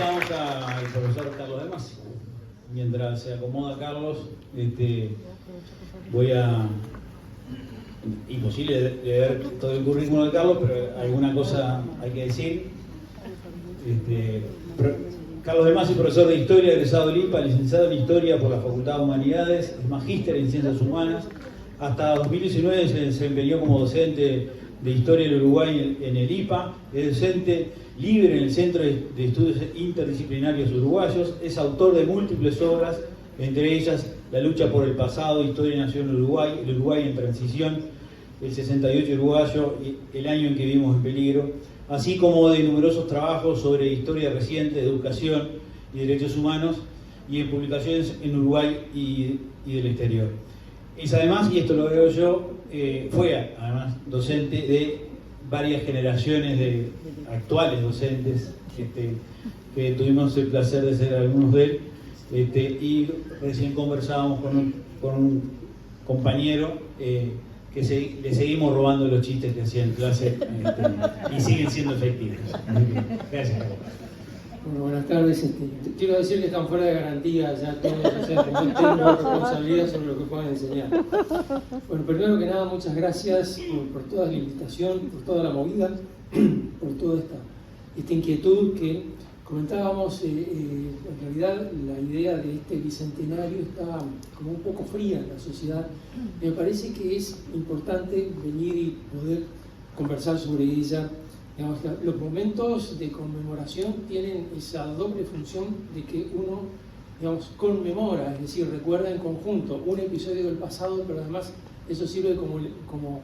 presentamos al profesor Carlos de Masi. Mientras se acomoda Carlos, voy a... Imposible leer todo el currículum de Carlos, pero alguna cosa hay que decir. Carlos de Masi, profesor de Historia, egresado del IPA, licenciado en Historia por la Facultad de Humanidades, es magíster en Ciencias Humanas. Hasta 2019 se desempeñó como docente de Historia del Uruguay en el IPA, es docente libre en el Centro de Estudios Interdisciplinarios Uruguayos, es autor de múltiples obras, entre ellas La lucha por el pasado, Historia y Nación Uruguay, el Uruguay en transición, el 68 uruguayo, el año en que vivimos en peligro, así como de numerosos trabajos sobre historia reciente, educación y derechos humanos, y en publicaciones en Uruguay y del exterior. Es además, y esto lo veo yo, fue además docente de varias generaciones de actuales docentes, que tuvimos el placer de ser algunos de él, y recién conversábamos con un compañero que le seguimos robando los chistes que hacía en clase y siguen siendo efectivos. Gracias, Carlos. Bueno, buenas tardes. Quiero decir que están fuera de garantía ya todos los docentes, no tengo responsabilidad sobre lo que puedan enseñar. Bueno, primero que nada, muchas gracias por toda la invitación, por toda la movida, por toda esta inquietud que comentábamos. En realidad, la idea de este bicentenario está como un poco fría en la sociedad. Me parece que es importante venir y poder conversar sobre ella. Digamos, los momentos de conmemoración tienen esa doble función de que uno, digamos, conmemora, es decir, recuerda en conjunto un episodio del pasado, pero además eso sirve como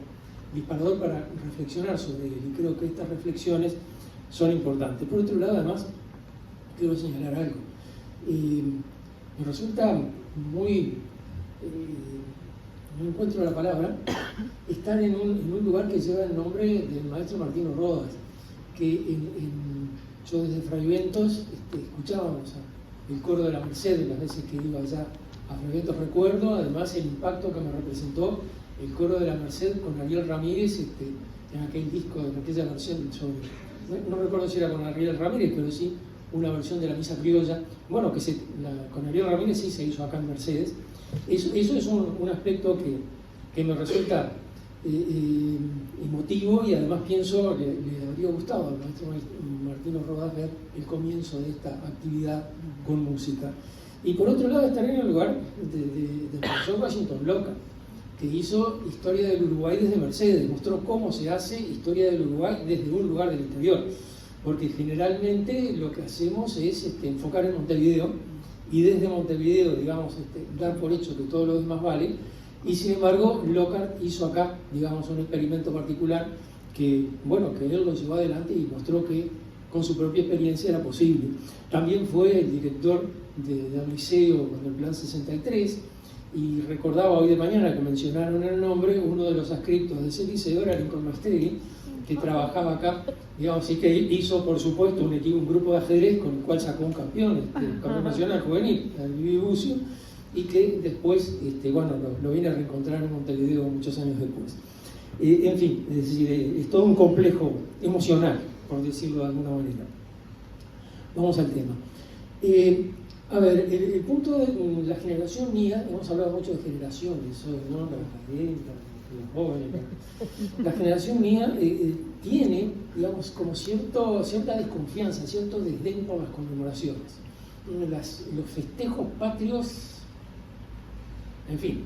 disparador para reflexionar sobre él, y creo que estas reflexiones son importantes. Por otro lado, además, quiero señalar algo. Me resulta muy... no encuentro la palabra, estar en un lugar que lleva el nombre del maestro Martino Rodas, que yo desde Fraiventos escuchábamos el coro de la Merced las veces que iba allá a Fraiventos. Recuerdo además el impacto que me representó el coro de la Merced con Ariel Ramírez en aquel disco, en aquella versión no recuerdo si era con Ariel Ramírez, pero sí una versión de la Misa Criolla, bueno, que con Ariel Ramírez sí se hizo acá en Mercedes. Eso es un aspecto que me resulta emotivo, y además pienso que le habría gustado al maestro Martino Rodas ver el comienzo de esta actividad con música. Y por otro lado, estaré en el lugar del profesor Washington Loca, que hizo Historia del Uruguay desde Mercedes, mostró cómo se hace Historia del Uruguay desde un lugar del interior, porque generalmente lo que hacemos es enfocar en Montevideo, y desde Montevideo, digamos, dar por hecho que todo lo demás vale. Y sin embargo, Lockhart hizo acá, digamos, un experimento particular que él lo llevó adelante y mostró que con su propia experiencia era posible. También fue el director del liceo con el Plan 63, y recordaba hoy de mañana que mencionaron el nombre, uno de los adscriptos de ese liceo era Lincoln Masteri, que trabajaba acá, digamos, y que hizo, por supuesto, un grupo de ajedrez con el cual sacó un campeón nacional juvenil, el Vivi Bucio, y que después, lo vine a reencontrar en Montevideo muchos años después. En fin, es decir, es todo un complejo emocional, por decirlo de alguna manera. Vamos al tema. A ver, el punto de la generación mía, hemos hablado mucho de generaciones, ¿no? Los jóvenes. La generación mía tiene, digamos, como cierta desconfianza, cierto desdén por las conmemoraciones. Los festejos patrios, en fin,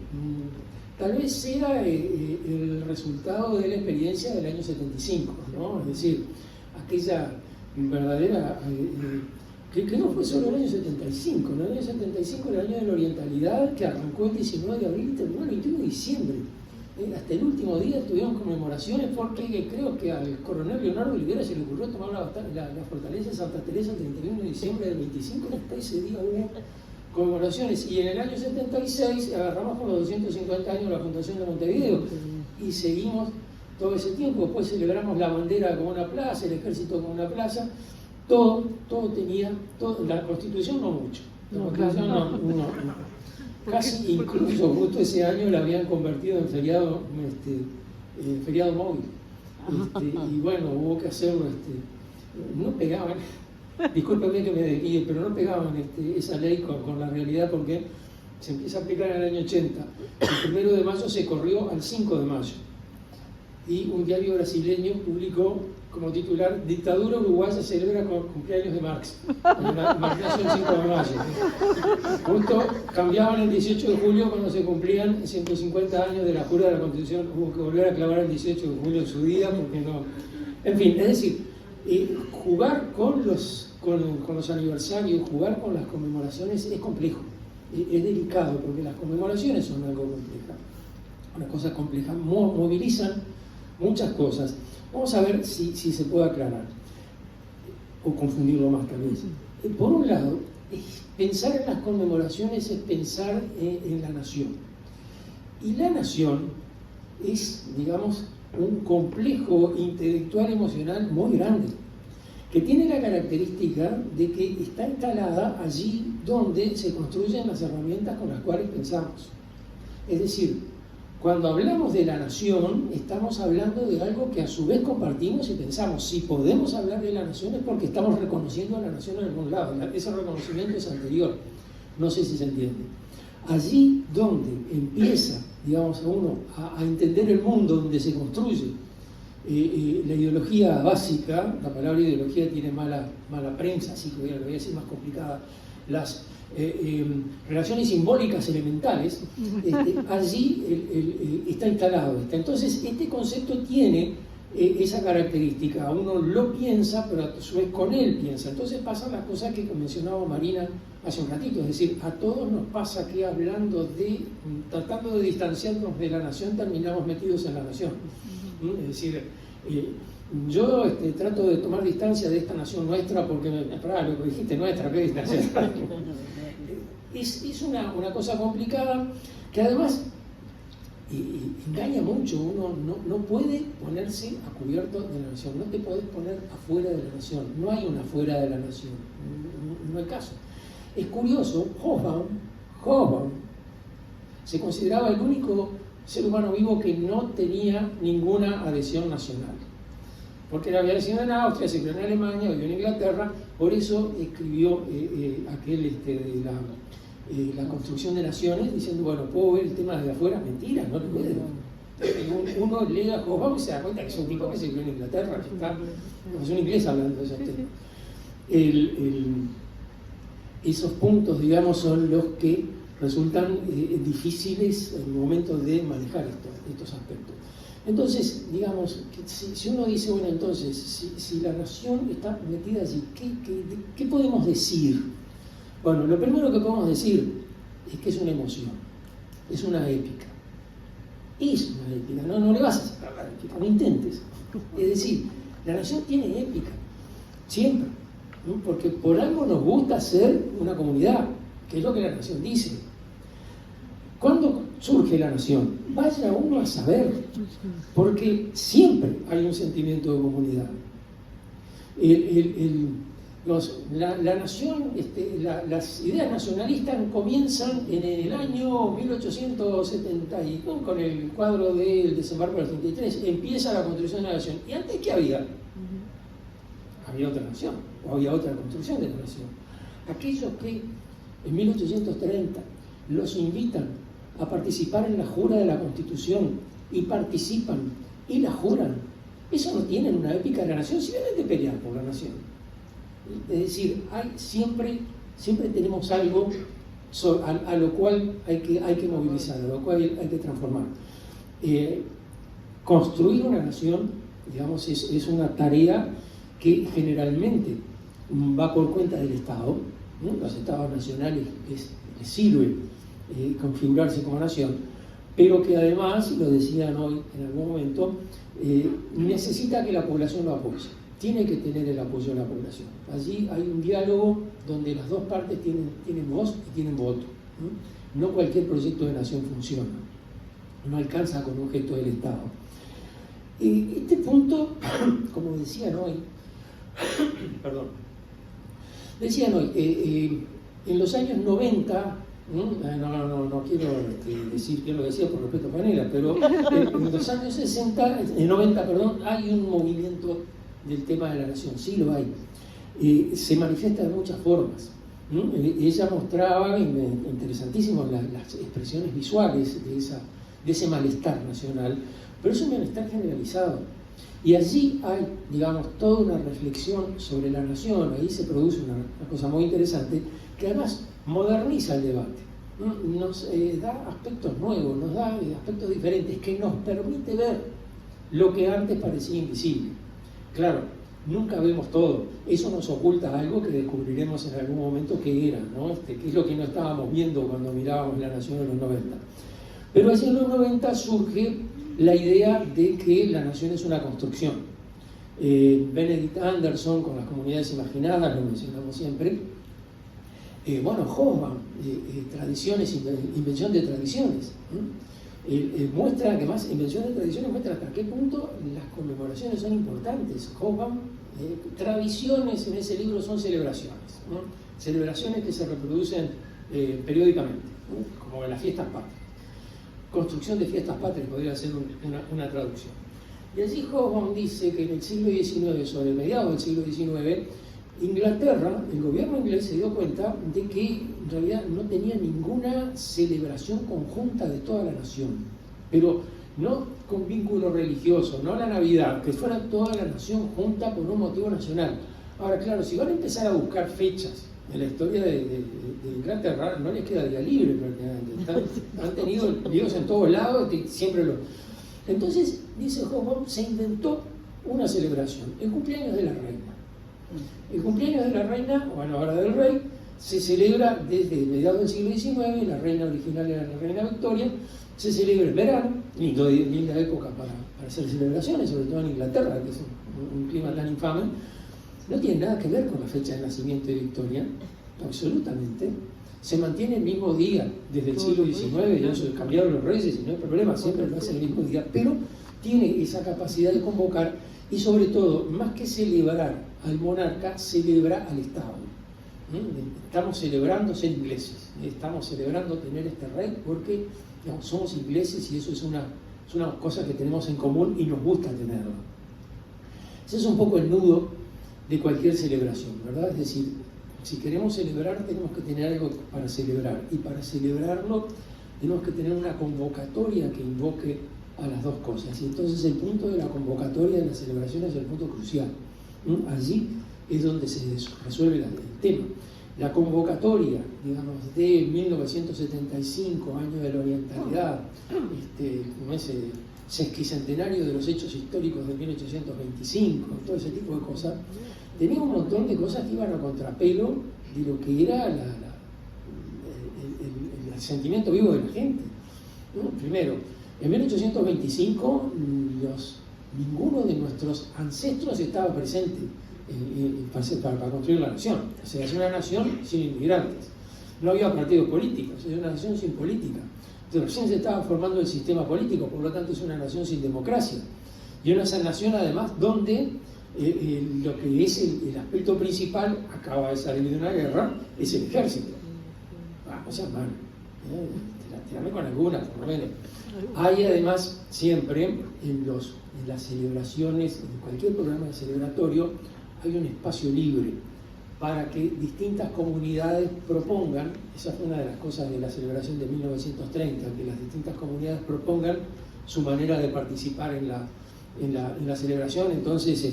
tal vez sea el resultado de la experiencia del año 75, ¿no? Es decir, aquella verdadera... que no fue solo el año 75, ¿no? El año 75 era el año de la orientalidad, que arrancó el 19 de abril y terminó el 21 de diciembre. Hasta el último día tuvieron conmemoraciones, porque creo que al coronel Leonardo Olivera se le ocurrió tomar la fortaleza de Santa Teresa el 31 de diciembre del 25, y hasta ese día hubo conmemoraciones. Y en el año 76 agarramos con los 250 años la Fundación de Montevideo, y seguimos todo ese tiempo. Después celebramos la bandera como una plaza, el ejército como una plaza. Todo tenía, la Constitución no mucho, la Constitución no. Casi incluso justo ese año la habían convertido en feriado móvil. Y bueno, hubo que hacerlo, no pegaban, Discúlpeme que me desvíe, pero no pegaban esa ley con la realidad porque se empieza a aplicar en el año 80. El 1 de mayo se corrió al 5 de mayo. Y un diario brasileño publicó como titular: Dictadura uruguaya celebra cumpleaños de Marx. Marx nació el 5 de mayo. Justo cambiaban el 18 de julio cuando se cumplían 150 años de la jura de la Constitución. Hubo que volver a clavar el 18 de julio en su día porque no... En fin, es decir, jugar con los aniversarios, jugar con las conmemoraciones es complejo, es delicado, porque las conmemoraciones son algo complejo, una cosa compleja, movilizan muchas cosas. Vamos a ver si se puede aclarar, o confundirlo más tal vez. Por un lado, pensar en las conmemoraciones es pensar en la nación. Y la nación es, digamos, un complejo intelectual emocional muy grande, que tiene la característica de que está instalada allí donde se construyen las herramientas con las cuales pensamos. Es decir, cuando hablamos de la nación, estamos hablando de algo que a su vez compartimos y pensamos. Si podemos hablar de la nación es porque estamos reconociendo a la nación en algún lado. Ese reconocimiento es anterior. No sé si se entiende. Allí donde empieza, digamos, uno a entender el mundo, donde se construye la ideología básica, la palabra ideología tiene mala prensa, así que lo voy a decir más complicada, las relaciones simbólicas elementales, allí está instalado. Entonces, este concepto tiene esa característica. Uno lo piensa, pero a su vez con él piensa. Entonces pasan las cosas que mencionaba Marina hace un ratito, es decir, a todos nos pasa que tratando de distanciarnos de la nación, terminamos metidos en la nación. Es decir, yo trato de tomar distancia de esta nación nuestra porque, lo que dijiste, nuestra, ¿qué distancia? Es una cosa complicada que además engaña mucho. Uno no puede ponerse a cubierto de la nación, no te podés poner afuera de la nación, no hay una afuera de la nación, no hay caso. Es curioso, Hobsbawm se consideraba el único ser humano vivo que no tenía ninguna adhesión nacional, porque él había nacido en Austria, se crió en Alemania, vivió en Inglaterra, por eso escribió aquel de la construcción de naciones, diciendo, bueno, puedo ver el tema desde afuera. Mentira, no lo puede. Uno lee a Hobsbawm y se da cuenta que es un tipo que se crió en Inglaterra, es un inglés hablando de esos temas. Esos puntos, digamos, son los que resultan difíciles en el momento de manejar estos aspectos. Entonces, digamos, que si uno dice, bueno, entonces, si la nación está metida allí, ¿qué podemos decir? Bueno, lo primero que podemos decir es que es una emoción, es una épica. Es una épica, no le vas a sacar la épica, no intentes. Es decir, la nación tiene épica, siempre, ¿no? Porque por algo nos gusta ser una comunidad, que es lo que la nación dice. ¿Cuándo surge la nación? Vaya uno a saber, porque siempre hay un sentimiento de comunidad. La nación, las ideas nacionalistas comienzan en el año 1871 con el cuadro del desembarco del 33, empieza la construcción de la nación. ¿Y antes qué había? Había otra nación, o había otra construcción de la nación. Aquellos que en 1830 los invitan a participar en la jura de la Constitución y participan y la juran, eso no tienen una épica de la nación, si vienen de pelear por la nación. Es decir, siempre tenemos algo a lo cual hay que movilizar, a lo cual hay que transformar. Construir una nación, digamos, es una tarea que generalmente va por cuenta del Estado, ¿no? Los estados nacionales les sirve configurarse como nación, pero que además, y lo decían hoy en algún momento, necesita que la población lo apoye. Tiene que tener el apoyo de la población. Allí hay un diálogo donde las dos partes tienen voz y tienen voto. No cualquier proyecto de nación funciona, no alcanza con un gesto del Estado. Este punto, como decían hoy, en los años 90, no quiero decir que lo decía por respeto a Panela, pero en los años 90, hay un movimiento del tema de la nación, sí lo hay. se manifiesta de muchas formas. Ella mostraba, interesantísimo, las expresiones visuales de ese malestar nacional, pero es un malestar generalizado. Y allí hay, digamos, toda una reflexión sobre la nación. Ahí se produce una cosa muy interesante, que además moderniza el debate, nos da aspectos nuevos, nos da aspectos diferentes, que nos permite ver lo que antes parecía invisible. Claro, nunca vemos todo, eso nos oculta algo que descubriremos en algún momento que era, ¿no? Que es lo que no estábamos viendo cuando mirábamos La Nación en los 90. Pero allí en los 90 surge la idea de que la nación es una construcción. Benedict Anderson, con las comunidades imaginadas, lo mencionamos siempre. Hoffman, tradiciones, invención de tradiciones. Muestra que más, invención de tradiciones muestra hasta qué punto las conmemoraciones son importantes. Hoffman, tradiciones en ese libro son celebraciones, ¿no? Celebraciones que se reproducen periódicamente, ¿no? Como en las fiestas patrias. Construcción de fiestas patrias podría ser una traducción. Y allí Hoffman dice que en el siglo XIX, sobre mediados del siglo XIX, Inglaterra, el gobierno inglés se dio cuenta de que en realidad no tenía ninguna celebración conjunta de toda la nación, pero no con vínculo religioso, no la Navidad, que fuera toda la nación junta por un motivo nacional. Ahora, claro, si van a empezar a buscar fechas en la historia de Inglaterra, no les queda día libre prácticamente. Han tenido líos en todos lados, siempre lo... Entonces, dice Hoffman, se inventó una celebración, el cumpleaños de la reina. El cumpleaños de la reina, bueno, ahora del rey, se celebra desde mediados del siglo XIX, la reina original era la reina Victoria, se celebra en verano, linda época para hacer celebraciones, sobre todo en Inglaterra, que es un clima tan infame. No tiene nada que ver con la fecha de nacimiento de Victoria, absolutamente. Se mantiene el mismo día desde el siglo XIX, ya se cambiaron los reyes y no hay problema, siempre lo hace el mismo día, pero tiene esa capacidad de convocar y sobre todo, más que celebrar al monarca, celebra al Estado. Estamos celebrando ser ingleses, estamos celebrando tener este rey porque somos ingleses y eso es una cosa que tenemos en común y nos gusta tenerlo. Ese es un poco el nudo de cualquier celebración, ¿verdad? Es decir, si queremos celebrar tenemos que tener algo para celebrar y para celebrarlo tenemos que tener una convocatoria que invoque a las dos cosas. Y entonces el punto de la convocatoria de la celebración es el punto crucial. Allí es donde se resuelve el tema. La convocatoria, digamos, de 1975, año de la orientalidad, como ese sesquicentenario de los hechos históricos de 1825, todo ese tipo de cosas, tenía un montón de cosas que iban a contrapelo de lo que era el sentimiento vivo de la gente, ¿no? Primero, en 1825 ninguno de nuestros ancestros estaba presente para construir la nación. O sea, es una nación sin inmigrantes. No había partidos políticos, es una nación sin política. Entonces, recién se estaba formando el sistema político, por lo tanto es una nación sin democracia. Y una nación además donde lo que es el aspecto principal, acaba de salir de una guerra, es el ejército. O sea, mal. Tirame con alguna, por lo menos. Hay además siempre en las celebraciones, en cualquier programa celebratorio, hay un espacio libre para que distintas comunidades propongan, esa fue una de las cosas de la celebración de 1930, que las distintas comunidades propongan su manera de participar en la celebración. Entonces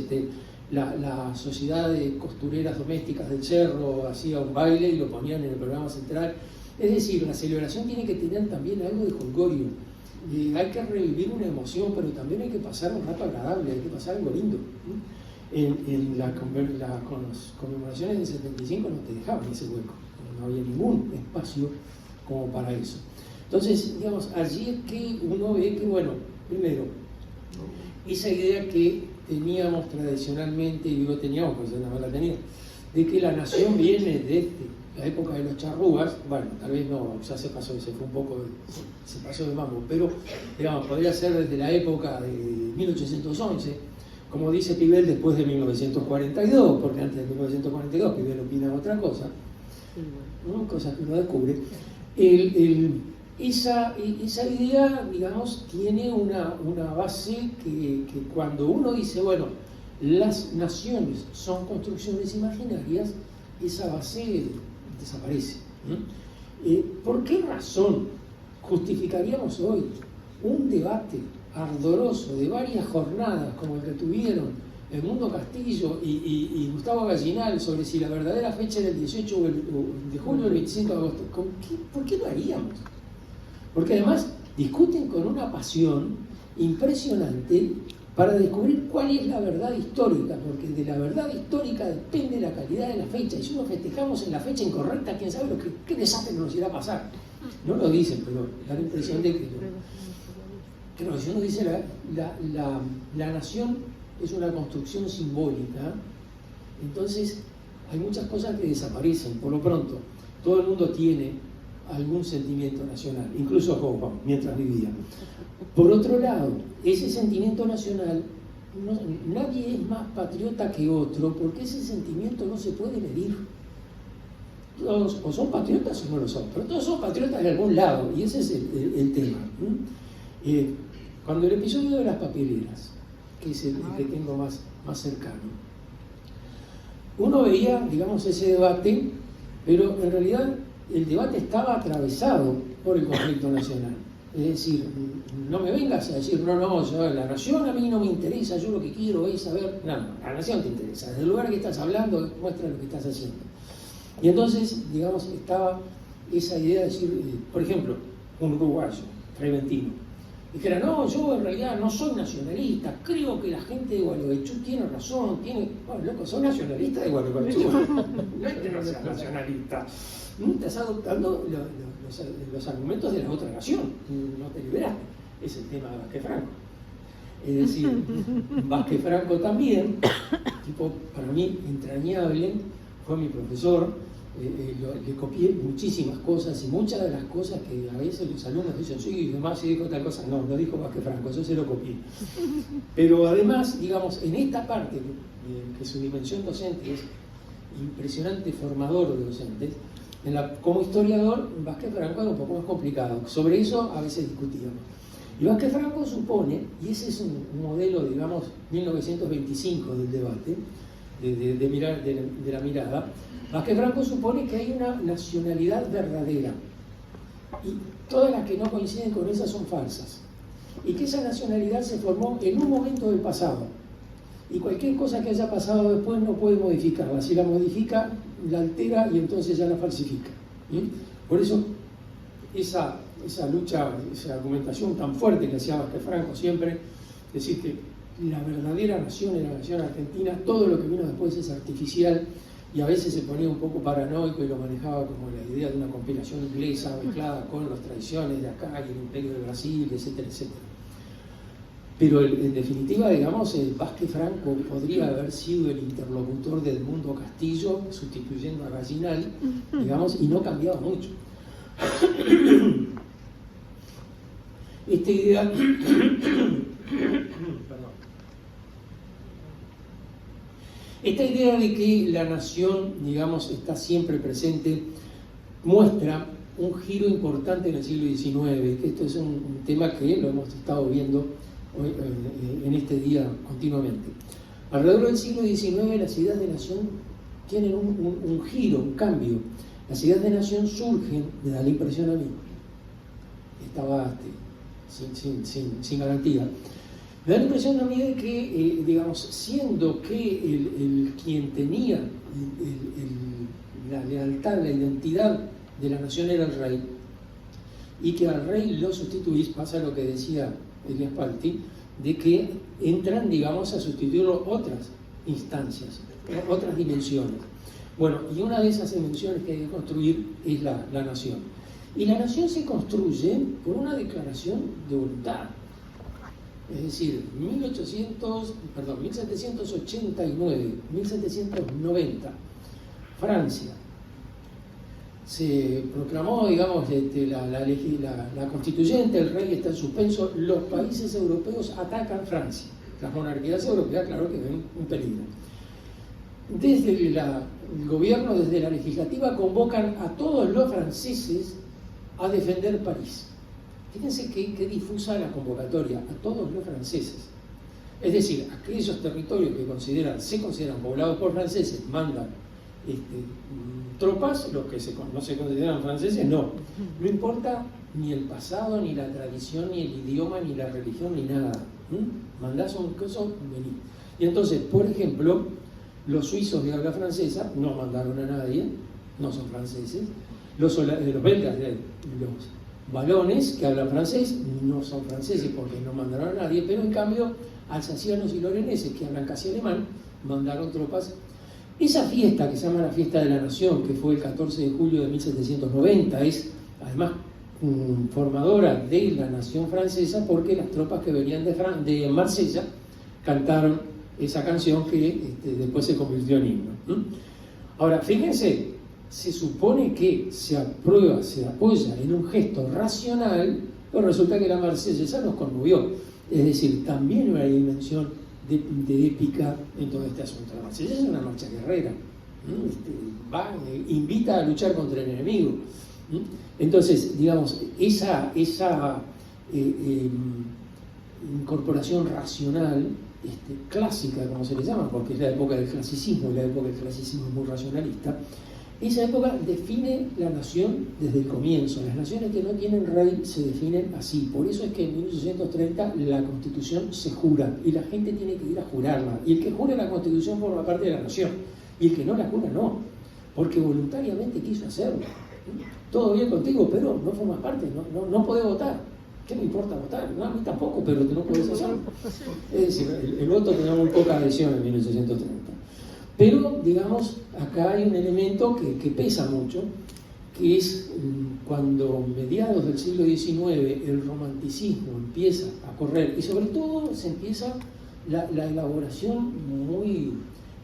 la sociedad de costureras domésticas del Cerro hacía un baile y lo ponían en el programa central. Es decir, la celebración tiene que tener también algo de jolgorio. Hay que revivir una emoción, pero también hay que pasar un rato agradable, hay que pasar algo lindo. Con las conmemoraciones del 75 no te dejaban ese hueco, no había ningún espacio como para eso. Entonces, digamos, allí es que uno ve que, bueno, primero, esa idea que teníamos tradicionalmente, y digo teníamos, pues nada más la tenía, de que la nación viene desde la época de los charrúas, bueno, tal vez no, ya se pasó, se pasó de mambo, pero digamos, podría ser desde la época de 1811, como dice Pibel, después de 1942, porque antes de 1942 Pibel opina otra cosa, ¿no? Cosas que uno descubre. Esa idea, digamos, tiene una base que cuando uno dice, bueno, las naciones son construcciones imaginarias, esa base desaparece. ¿Por qué razón justificaríamos hoy un debate ardoroso de varias jornadas como el que tuvieron Edmundo Castillo y Gustavo Gallinal sobre si la verdadera fecha era el 18 de julio o el 25 de agosto? ¿Por qué lo haríamos? Porque además discuten con una pasión impresionante para descubrir cuál es la verdad histórica, porque de la verdad histórica depende la calidad de la fecha, y si nos festejamos en la fecha incorrecta, quién sabe qué desastre nos irá a pasar. No lo dicen, pero da la impresión de que no, si uno dice la nación es una construcción simbólica, entonces hay muchas cosas que desaparecen. Por lo pronto, todo el mundo tiene algún sentimiento nacional, incluso Hoffman, mientras vivía. Por otro lado, ese sentimiento nacional, nadie es más patriota que otro, porque ese sentimiento no se puede medir. Todos o son patriotas o no lo son, pero todos son patriotas de algún lado, y ese es el tema. Cuando el episodio de las papeleras, que es el que tengo más cercano, uno veía, digamos, ese debate, pero en realidad el debate estaba atravesado por el conflicto nacional. Es decir, no me vengas a decir, no, la nación a mí no me interesa, yo lo que quiero es saber. No, la nación te interesa, desde el lugar que estás hablando, muestra lo que estás haciendo. Y entonces, digamos, estaba esa idea de decir, por ejemplo, un uruguayo, Treventino, dijera, no, yo en realidad no soy nacionalista, creo que la gente de Gualeguaychú tiene razón, bueno, loco, soy nacionalista de Gualeguaychú, no es que no seas nacionalista, estás adoptando los argumentos de la otra nación, no te liberaste. Es el tema de Vázquez Franco. Es decir, Vázquez Franco también, tipo para mí entrañable, fue mi profesor, le copié muchísimas cosas, y muchas de las cosas que a veces los alumnos dicen, sí, además sí dijo tal cosa, no dijo Vázquez Franco, yo se lo copié. Pero además, digamos, en esta parte, que su dimensión docente es impresionante, formador de docentes, como historiador, Vázquez Franco era un poco más complicado. Sobre eso a veces discutíamos. Y Vázquez Franco supone, y ese es un modelo, digamos, 1925 del debate, de la mirada, Vázquez Franco supone que hay una nacionalidad verdadera, y todas las que no coinciden con esa son falsas, y que esa nacionalidad se formó en un momento del pasado, y cualquier cosa que haya pasado después no puede modificarla. Si la modifica, la altera y entonces ya la falsifica. ¿Bien? Por eso esa lucha, esa argumentación tan fuerte que hacía Vázquez Franco siempre, decir que la verdadera nación es la nación argentina, todo lo que vino después es artificial, y a veces se ponía un poco paranoico y lo manejaba como la idea de una compilación inglesa mezclada con las tradiciones de acá y el imperio de Brasil, etcétera, etcétera. Pero en definitiva, digamos, Vázquez Franco podría haber sido el interlocutor de Edmundo Castillo, sustituyendo a Gallinal, digamos, y no cambiaba mucho. Esta idea, esta idea de que la nación, digamos, está siempre presente, muestra un giro importante en el siglo XIX, que esto es un tema que lo hemos estado viendo en este día continuamente. Alrededor del siglo XIX las ideas de nación tienen un giro, un cambio. Las ideas de nación surgen, me da la impresión a mí, estaba sin garantía, me da la impresión a mí de que, digamos, siendo que quien tenía la lealtad, la identidad de la nación era el rey, y que al rey lo sustituís, pasa lo que decía Elias Palti, de que entran, digamos, a sustituirlo otras instancias, otras dimensiones. Bueno, y una de esas dimensiones que hay que construir es la nación. Y la nación se construye por una declaración de voluntad. Es decir, 1789, 1790, Francia, se proclamó, digamos, la constituyente, el rey está en suspenso, los países europeos atacan Francia. Las monarquías europeas, claro que ven un peligro. Desde el gobierno, desde la legislativa, convocan a todos los franceses a defender París. Fíjense qué difusa la convocatoria, a todos los franceses. Es decir, aquellos territorios que se consideran poblados por franceses mandan tropas, los que no se consideran franceses no. No importa ni el pasado, ni la tradición, ni el idioma, ni la religión, ni nada. Mandás un coso, vení. Y entonces, por ejemplo, los suizos de habla francesa no mandaron a nadie, no son franceses. Los belgas, los valones que hablan francés no son franceses porque no mandaron a nadie, pero en cambio alsacianos y loreneses que hablan casi alemán mandaron tropas. Esa fiesta que se llama la Fiesta de la Nación, que fue el 14 de julio de 1790, es además formadora de la nación francesa porque las tropas que venían de Marsella cantaron esa canción que después se convirtió en himno. Ahora, fíjense, se supone que se apoya en un gesto racional, pero resulta que la marsellesa nos conmovió. Es decir, también una dimensión de épica en todo este asunto. La marsellesa es una marcha guerrera, invita a luchar contra el enemigo. Entonces, digamos, esa incorporación racional, clásica, como se le llama, porque es la época del clasicismo, la época del clasicismo es muy racionalista. Esa época define la nación desde el comienzo. Las naciones que no tienen rey se definen así. Por eso es que en 1830 la Constitución se jura y la gente tiene que ir a jurarla. Y el que jura la Constitución forma parte de la nación. Y el que no la jura no, porque voluntariamente quiso hacerlo. Todo bien contigo, pero no formas parte, no podés votar. ¿Qué me importa votar? No, a mí tampoco, pero no podés hacerlo. Es decir, el voto tenía muy poca adhesión en 1830. Pero, digamos, acá hay un elemento que pesa mucho, que es cuando mediados del siglo XIX el romanticismo empieza a correr, y sobre todo se empieza la elaboración muy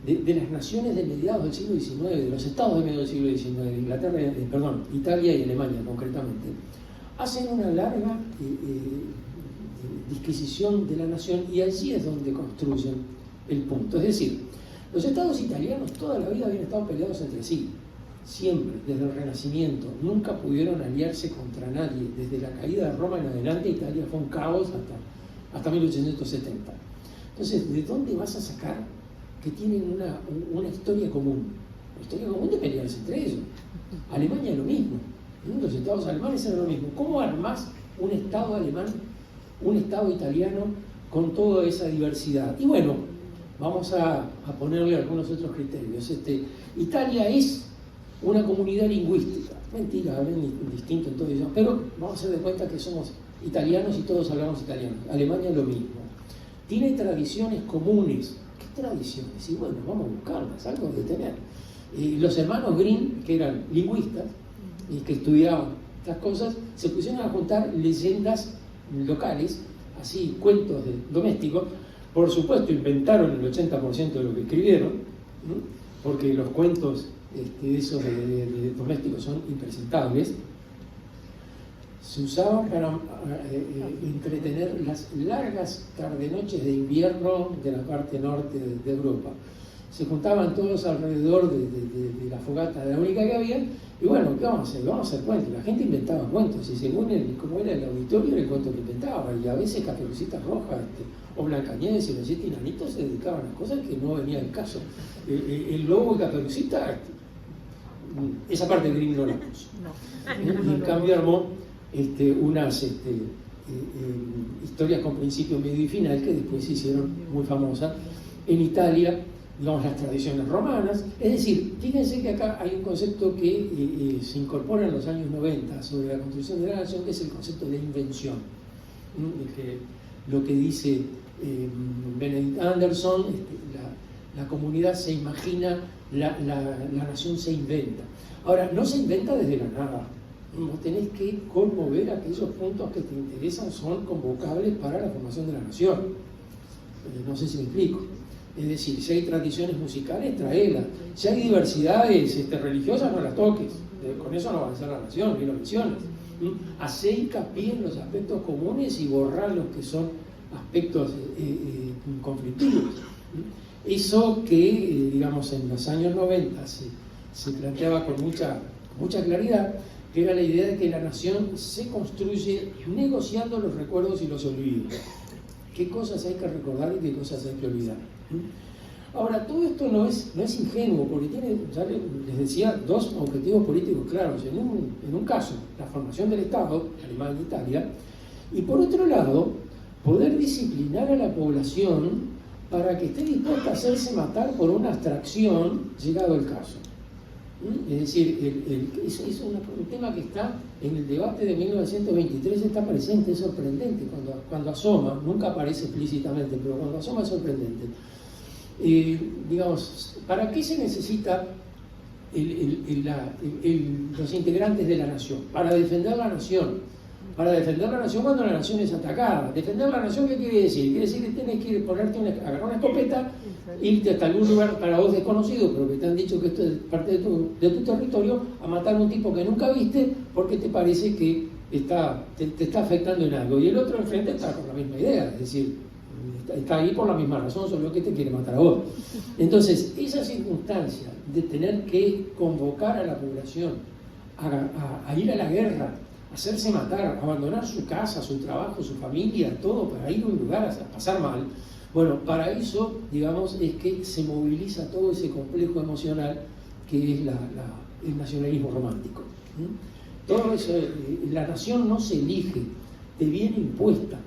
de las naciones de mediados del siglo XIX, de los estados de mediados del siglo XIX, Italia y Alemania concretamente, hacen una larga disquisición de la nación y allí es donde construyen el punto. Es decir, los estados italianos toda la vida habían estado peleados entre sí, siempre, desde el Renacimiento. Nunca pudieron aliarse contra nadie. Desde la caída de Roma en adelante, Italia fue un caos hasta 1870. Entonces, ¿de dónde vas a sacar que tienen una historia común? Una historia común de pelearse entre ellos. Alemania lo mismo. Los estados alemanes eran lo mismo. ¿Cómo armás un estado alemán, un estado italiano con toda esa diversidad? Y bueno, vamos a ponerle algunos otros criterios. Italia es una comunidad lingüística. Mentira, hablan distinto en todo eso. Pero vamos a hacer de cuenta que somos italianos y todos hablamos italiano. Alemania lo mismo. Tiene tradiciones comunes. ¿Qué tradiciones? Y bueno, vamos a buscarlas, algo de tener. Los hermanos Grimm, que eran lingüistas y que estudiaban estas cosas, se pusieron a juntar leyendas locales, así, cuentos domésticos. Por supuesto, inventaron el 80% de lo que escribieron, ¿no? Porque los cuentos esos de domésticos son impresentables. Se usaban para entretener las largas tarde-noches de invierno de la parte norte de Europa. Se juntaban todos alrededor de la fogata, de la única que había, y bueno, ¿qué vamos a hacer? Vamos a hacer cuentos. La gente inventaba cuentos, y según cómo era el auditorio, era el cuento que inventaba, y a veces Caperucita Roja o Blancanieves y los 7 enanitos se dedicaban a cosas que no venían al caso. El lobo y Caperucita, esa parte de Grimm no la puso. Y en cambio armó unas historias con principio, medio y final que después se hicieron muy famosas. En Italia, digamos, las tradiciones romanas. Es decir, fíjense que acá hay un concepto que se incorpora en los años 90 sobre la construcción de la nación, que es el concepto de invención. Lo que dice Benedict Anderson, la comunidad se imagina, la nación se inventa. Ahora, no se inventa desde la nada. Vos tenés que conmover aquellos puntos que te interesan, son convocables para la formación de la nación. No sé si me explico. Es decir, si hay tradiciones musicales, traelas. Si hay diversidades religiosas, no las toques. Con eso no va a ser la nación, ni lo mencionas. Hacé hincapié en los aspectos comunes y borrar los que son aspectos conflictivos. Eso que, digamos, en los años 90 se planteaba con mucha claridad, que era la idea de que la nación se construye negociando los recuerdos y los olvidos. qué cosas hay que recordar y qué cosas hay que olvidar. Ahora, todo esto no es ingenuo, porque tiene, ya les decía, dos objetivos políticos claros. En un caso, la formación del Estado, Alemania e Italia, y por otro lado, poder disciplinar a la población para que esté dispuesta a hacerse matar por una abstracción, llegado el caso. Es decir, es un tema que está en el debate de 1923, está presente, es sorprendente cuando asoma, nunca aparece explícitamente, pero cuando asoma es sorprendente. Digamos, ¿para qué se necesita los integrantes de la nación? Para defender la nación. Para defender la nación cuando la nación es atacada. Defender la nación, ¿qué quiere decir? Quiere decir que tienes que agarrar una escopeta, irte hasta algún lugar para vos desconocido, pero que te han dicho que esto es parte de tu territorio, a matar a un tipo que nunca viste porque te parece que te está afectando en algo. Y el otro enfrente está con la misma idea, es decir, está ahí por la misma razón, solo que te quiere matar a vos. Entonces, esa circunstancia de tener que convocar a la población a ir a la guerra, hacerse matar, abandonar su casa, su trabajo, su familia, todo para ir a un lugar a pasar mal, bueno, para eso, digamos, es que se moviliza todo ese complejo emocional que es el nacionalismo romántico. Todo eso, la nación no se elige, te viene impuesta.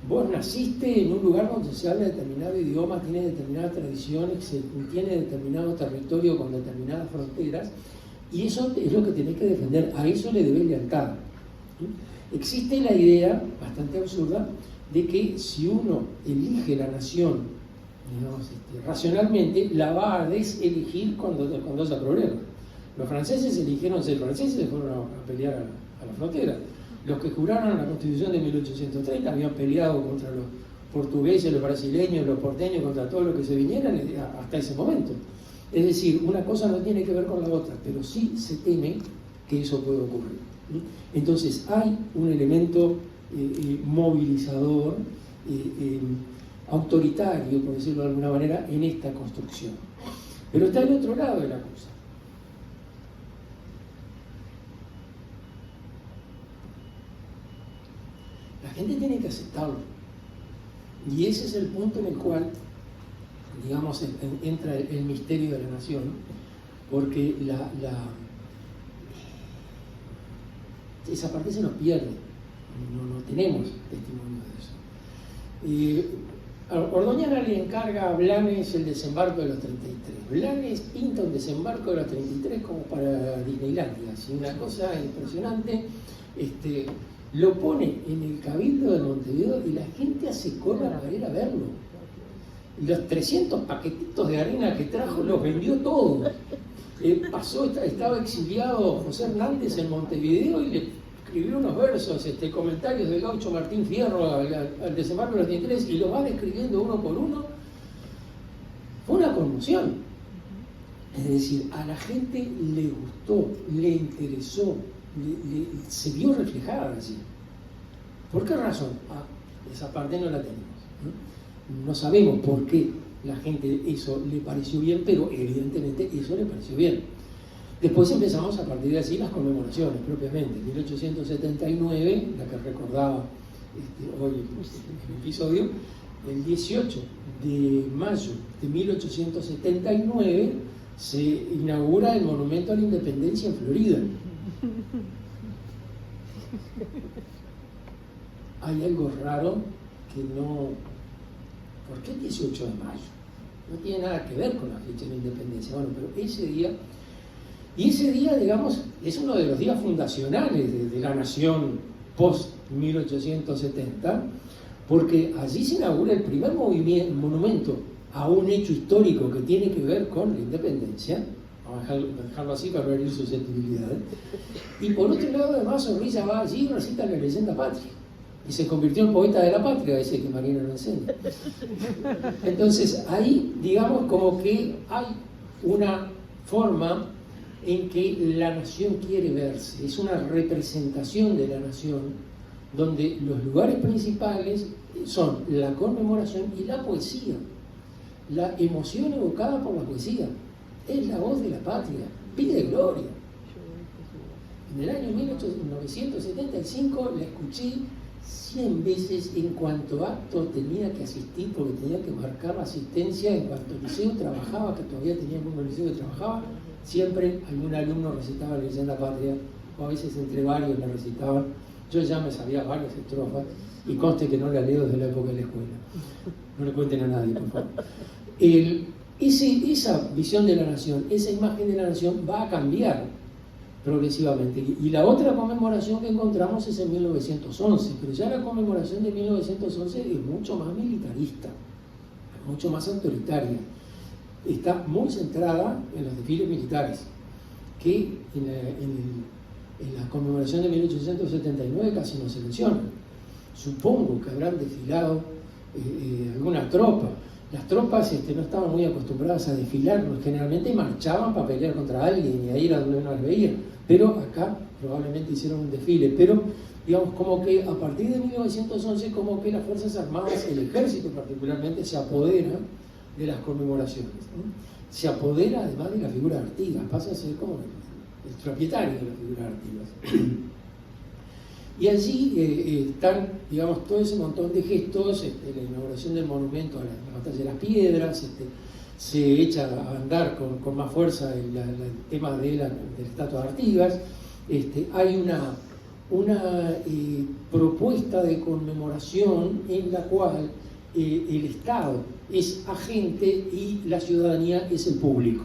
Vos naciste en un lugar donde se habla determinado idioma, tiene determinadas tradiciones, tiene determinado territorio con determinadas fronteras, y eso es lo que tenés que defender, a eso le debes lealtad. Existe la idea, bastante absurda, de que si uno elige la nación, digamos, racionalmente, la va a deselegir cuando haya problemas. Los franceses eligieron ser franceses y fueron a pelear a la frontera. Los que juraron la Constitución de 1830 habían peleado contra los portugueses, los brasileños, los porteños, contra todo lo que se vinieran hasta ese momento. Es decir, una cosa no tiene que ver con la otra, pero sí se teme que eso puede ocurrir. Entonces hay un elemento movilizador, autoritario, por decirlo de alguna manera, en esta construcción. Pero está el otro lado de la cosa. La gente tiene que aceptarlo. Y ese es el punto en el cual, digamos, entra el misterio de la nación, porque esa parte se nos pierde, no tenemos testimonio de eso. Ordoñana le encarga a Blanes el desembarco de los 33. Blanes pinta un desembarco de los 33 como para Disneylandia, así una cosa impresionante. Lo pone en el Cabildo de Montevideo y la gente hace cola para ir a verlo. Los 300 paquetitos de arena que trajo los vendió todos. Estaba exiliado José Hernández en Montevideo y le escribió unos versos, comentarios del gaucho Martín Fierro al desembarco de los 33, y los va describiendo uno por uno. Fue una conmoción. Es decir, a la gente le gustó, le interesó, se vio reflejada allí. ¿Por qué razón? Esa parte no la tenemos. No sabemos por qué la gente eso le pareció bien, pero evidentemente eso le pareció bien. Después empezamos a partir de así las conmemoraciones propiamente. 1879, la que recordaba hoy el episodio, el 18 de mayo de 1879 se inaugura el Monumento a la Independencia en Florida. Hay algo raro que no... ¿Por qué el 18 de mayo? No tiene nada que ver con la fecha de la independencia. Bueno, pero ese día, digamos, es uno de los días fundacionales de la nación post-1870, porque allí se inaugura el primer monumento a un hecho histórico que tiene que ver con la independencia. Vamos a dejarlo así para no herir susceptibilidades. Y por otro lado, además, Zorrilla va allí y recita la leyenda patria. Y se convirtió en poeta de la patria, ese que Marina lo enseña. Entonces, ahí, digamos, como que hay una forma en que la nación quiere verse. Es una representación de la nación, donde los lugares principales son la conmemoración y la poesía. La emoción evocada por la poesía. Es la voz de la patria, pide gloria. En el año 1975 la escuché 100 veces en cuanto acto tenía que asistir, porque tenía que marcar la asistencia, en cuanto liceo trabajaba, que todavía tenía algún liceo que trabajaba, siempre algún alumno recitaba la Leyenda Patria, o a veces entre varios la recitaban. Yo ya me sabía varias estrofas, y conste que no la leo desde la época de la escuela. No le cuenten a nadie, por favor. Esa visión de la nación, esa imagen de la nación va a cambiar progresivamente. Y la otra conmemoración que encontramos es en 1911, pero ya la conmemoración de 1911 es mucho más militarista, mucho más autoritaria. Está muy centrada en los desfiles militares, que en la conmemoración de 1879 casi no se menciona. Supongo que habrán desfilado alguna tropa. Las tropas no estaban muy acostumbradas a desfilar, generalmente marchaban para pelear contra alguien y ahí era donde uno las veía. Pero acá probablemente hicieron un desfile. Pero, digamos, como que a partir de 1911, como que las Fuerzas Armadas, el ejército particularmente, se apodera de las conmemoraciones, ¿no? Se apodera además de la figura de Artigas, pasa a ser como el propietario de la figura de Artigas. Y allí están, digamos, todo ese montón de gestos, la inauguración del monumento a la Batalla de las Piedras, se echa a andar con más fuerza el tema de la estatua de Artigas. Hay una propuesta de conmemoración en la cual el Estado es agente y la ciudadanía es el público.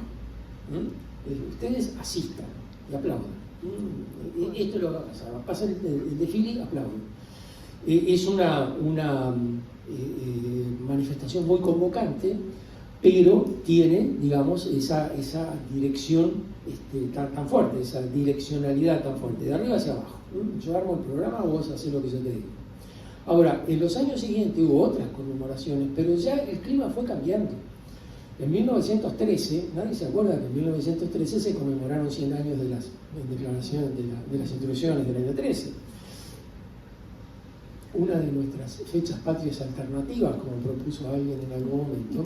Ustedes asistan y aplaudan. Esto es lo que va a pasar. Va a pasar el desfile y aplauden. Es una manifestación muy convocante, pero tiene, digamos, esa dirección tan fuerte, esa direccionalidad tan fuerte, de arriba hacia abajo. Yo armo el programa, vos haces lo que yo te digo. Ahora, en los años siguientes hubo otras conmemoraciones, pero ya el clima fue cambiando. En 1913, nadie se acuerda que en 1913 se conmemoraron 100 años de las declaraciones de las instrucciones del año 13. Una de nuestras fechas patrias alternativas, como propuso alguien en algún momento.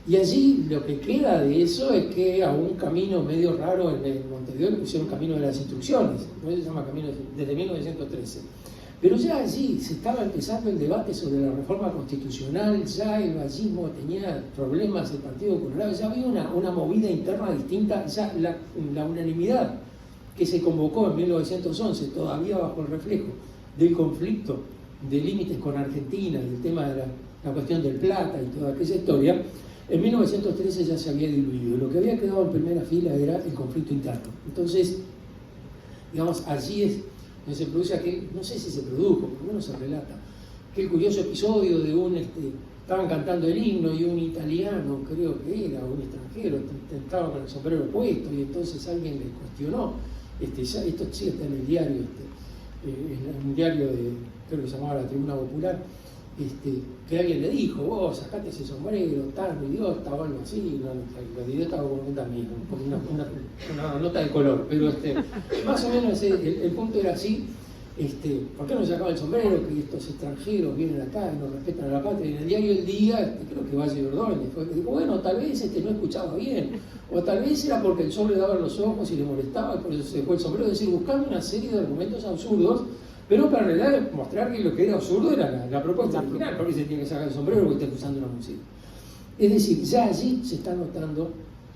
Y allí lo que queda de eso es que a un camino medio raro en Montevideo le pusieron camino de las instrucciones, no se llama camino desde 1913. Pero ya allí se estaba empezando el debate sobre la reforma constitucional, ya el vallismo tenía problemas, el Partido Colorado, ya había una movida interna distinta, ya la unanimidad que se convocó en 1911, todavía bajo el reflejo del conflicto de límites con Argentina y el tema de la cuestión del Plata y toda aquella historia, en 1913 ya se había diluido. Lo que había quedado en primera fila era el conflicto interno. Entonces, digamos, allí se produce aquel, no sé si se produjo, por lo menos se relata, aquel curioso episodio de estaban cantando el himno y un italiano, creo que era, un extranjero, estaba con el sombrero puesto y entonces alguien le cuestionó, esto sí está en el diario, en un diario creo que se llamaba La Tribuna Popular, que alguien le dijo, vos sacate ese sombrero, tan idiota o algo así, los idiotas como también, una nota de color, pero más o menos el punto era así, ¿por qué no sacaba el sombrero? Que estos extranjeros vienen acá y no respetan a la patria. Y en el diario El Día, creo que Valle Ordóñez, dijo, bueno, tal vez no escuchaba bien, o tal vez era porque el sol le daba en los ojos y le molestaba, y por eso se dejó el sombrero, es decir, buscando una serie de argumentos absurdos, pero para en realidad mostrar que lo que era absurdo era la propuesta original, porque se tiene que sacar el sombrero porque está usando una música. Es decir, ya allí se está notando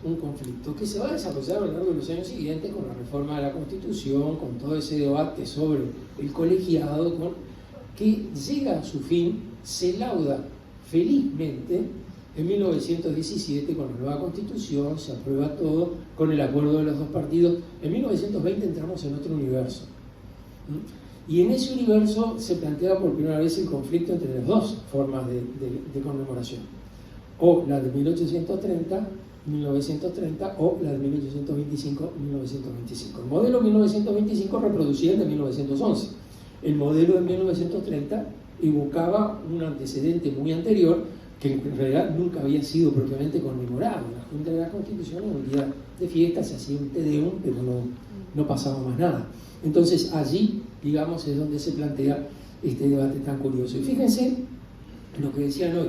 un conflicto que se va a desarrollar a lo largo de los años siguientes con la reforma de la Constitución, con todo ese debate sobre el colegiado, que llega a su fin, se lauda felizmente en 1917 con la nueva Constitución, se aprueba todo con el acuerdo de los dos partidos. En 1920 entramos en otro universo. Y en ese universo se plantea por primera vez el conflicto entre las dos formas de conmemoración, o la de 1830, 1930, o la de 1825, 1925. El modelo 1925 reproducía el de 1911. El modelo de 1930 evocaba un antecedente muy anterior que en realidad nunca había sido propiamente conmemorado. La Junta de la Constitución, en un día de fiesta, se hacía un tedeum, pero no pasaba más nada. Entonces allí, digamos, es donde se plantea este debate tan curioso. Y fíjense lo que decían hoy,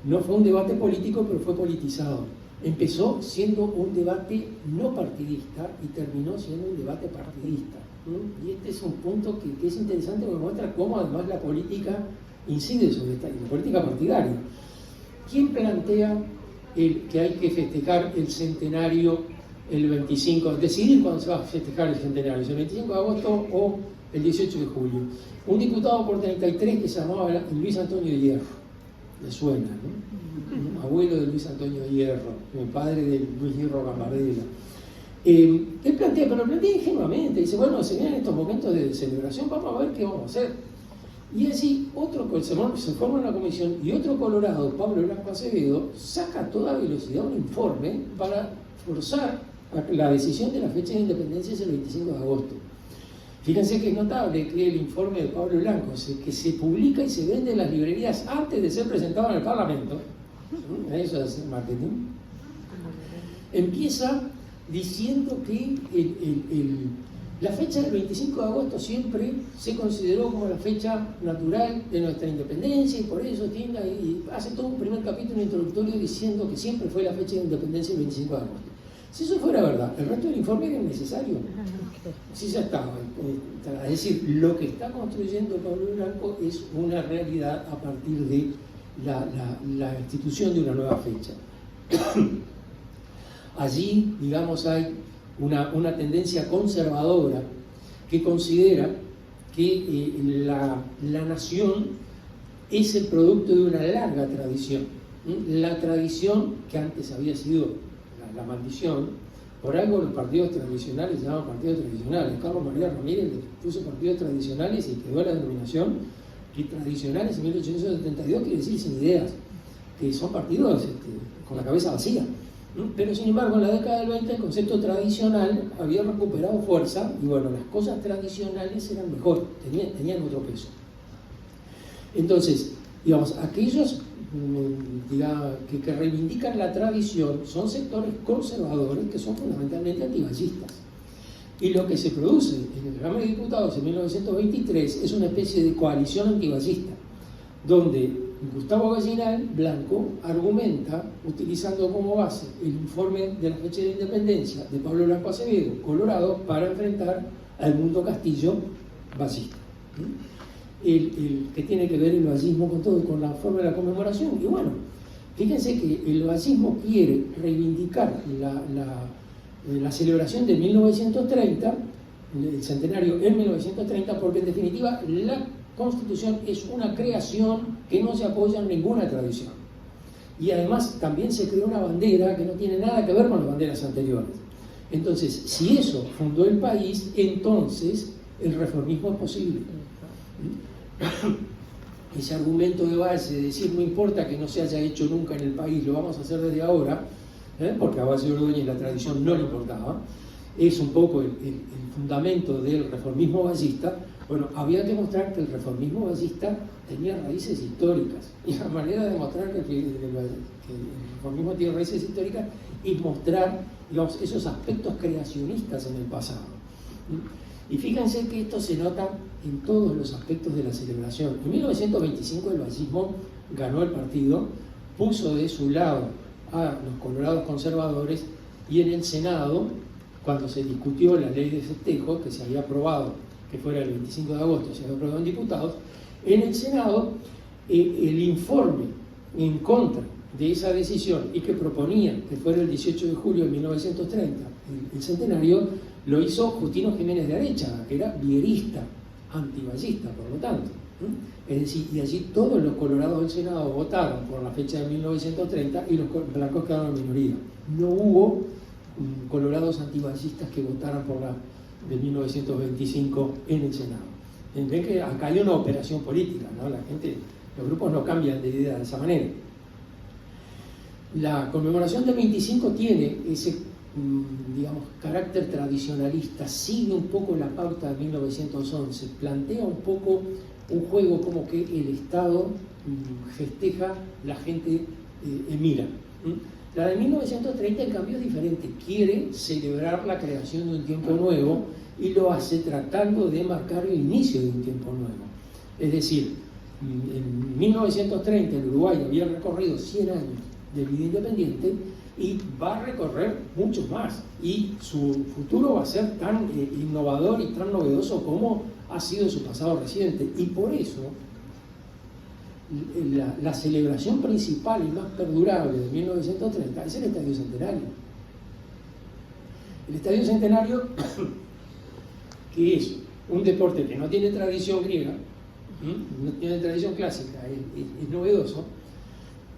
no fue un debate político, pero fue politizado. empezó siendo un debate no partidista y terminó siendo un debate partidista. Y este es un punto que es interesante porque muestra cómo además la política incide sobre esta, la política partidaria. ¿Quién plantea que hay que festejar el centenario el 25, decidir cuándo se va a festejar el centenario, el 25 de agosto o el 18 de julio? Un diputado por 33 que se llamaba Luis Antonio de Hierro, le suena, ¿no? Abuelo de Luis Antonio de Hierro, el padre de Luis Hierro Gambardella. Él plantea, pero lo plantea ingenuamente, dice, bueno, se vienen estos momentos de celebración, vamos a ver qué vamos a hacer. Y así se forma una comisión y otro colorado, Pablo Blanco Acevedo, saca a toda velocidad un informe para forzar la decisión de la fecha de independencia es el 25 de agosto. Fíjense que es notable que el informe de Pablo Blanco, que se publica y se vende en las librerías antes de ser presentado en el Parlamento, eso es marketing, empieza diciendo que la fecha del 25 de agosto siempre se consideró como la fecha natural de nuestra independencia y por eso y hace todo un primer capítulo introductorio diciendo que siempre fue la fecha de independencia el 25 de agosto. Si eso fuera verdad, el resto del informe era innecesario. Sí, ya estaba. Es decir, lo que está construyendo Pablo Blanco es una realidad a partir de la institución de una nueva fecha. Allí, digamos, hay una tendencia conservadora que considera que la nación es el producto de una larga tradición. La tradición que antes había sido la maldición, por algo los partidos tradicionales se llamaban partidos tradicionales. Carlos María Ramírez puso partidos tradicionales y quedó la denominación, que tradicionales en 1872 quiere decir sin ideas, que son partidos con la cabeza vacía. Pero sin embargo en la década del 20 el concepto tradicional había recuperado fuerza y bueno, las cosas tradicionales eran mejor, tenían otro peso. Entonces, digamos, aquellos que reivindican la tradición son sectores conservadores que son fundamentalmente antivallistas. Y lo que se produce en el Cámara de Diputados en 1923 es una especie de coalición antivallista, donde Gustavo Gallinal Blanco argumenta, utilizando como base el informe de la fecha de independencia de Pablo Blanco Acevedo, Colorado, para enfrentar al Mundo Castillo vallista. El que tiene que ver el vallismo con todo, con la forma de la conmemoración. Y bueno, fíjense que el vallismo quiere reivindicar la celebración de 1930, el centenario en 1930, porque en definitiva la Constitución es una creación que no se apoya en ninguna tradición. Y además también se creó una bandera que no tiene nada que ver con las banderas anteriores. Entonces, si eso fundó el país, entonces el reformismo es posible. Ese argumento de base de decir no importa que no se haya hecho nunca en el país, lo vamos a hacer desde ahora, porque a base de Ordóñez la tradición no le importaba, es un poco el fundamento del reformismo vallista. Bueno, había que mostrar que el reformismo vallista tenía raíces históricas, y la manera de mostrar que el reformismo tiene raíces históricas es mostrar, digamos, esos aspectos creacionistas en el pasado. Y fíjense que esto se nota en todos los aspectos de la celebración. En 1925 el vallismo ganó el partido, puso de su lado a los colorados conservadores, y en el Senado, cuando se discutió la ley de festejo, que se había aprobado, que fuera el 25 de agosto, se había aprobado en diputados, en el Senado el informe en contra de esa decisión y que proponía que fuera el 18 de julio de 1930 el centenario, lo hizo Justino Jiménez de Arechaga, que era vierista, antivallista, por lo tanto. Es decir, y allí todos los colorados del Senado votaron por la fecha de 1930 y los blancos quedaron en minoría. No hubo colorados antivallistas que votaran por la de 1925 en el Senado. Ven que acá hay una operación política, ¿no? La gente, los grupos no cambian de idea de esa manera. La conmemoración del 25 tiene ese, digamos, carácter tradicionalista, sigue un poco la pauta de 1911, plantea un poco un juego como que el Estado festeja, la gente mira. La de 1930 en cambio es diferente, quiere celebrar la creación de un tiempo nuevo y lo hace tratando de marcar el inicio de un tiempo nuevo. Es decir, en 1930 el Uruguay había recorrido 100 años de vida independiente y va a recorrer muchos más. Y su futuro va a ser tan innovador y tan novedoso como ha sido su pasado reciente. Y por eso, la celebración principal y más perdurable de 1930 es el Estadio Centenario. El Estadio Centenario, que es un deporte que no tiene tradición griega, no tiene tradición clásica, es novedoso.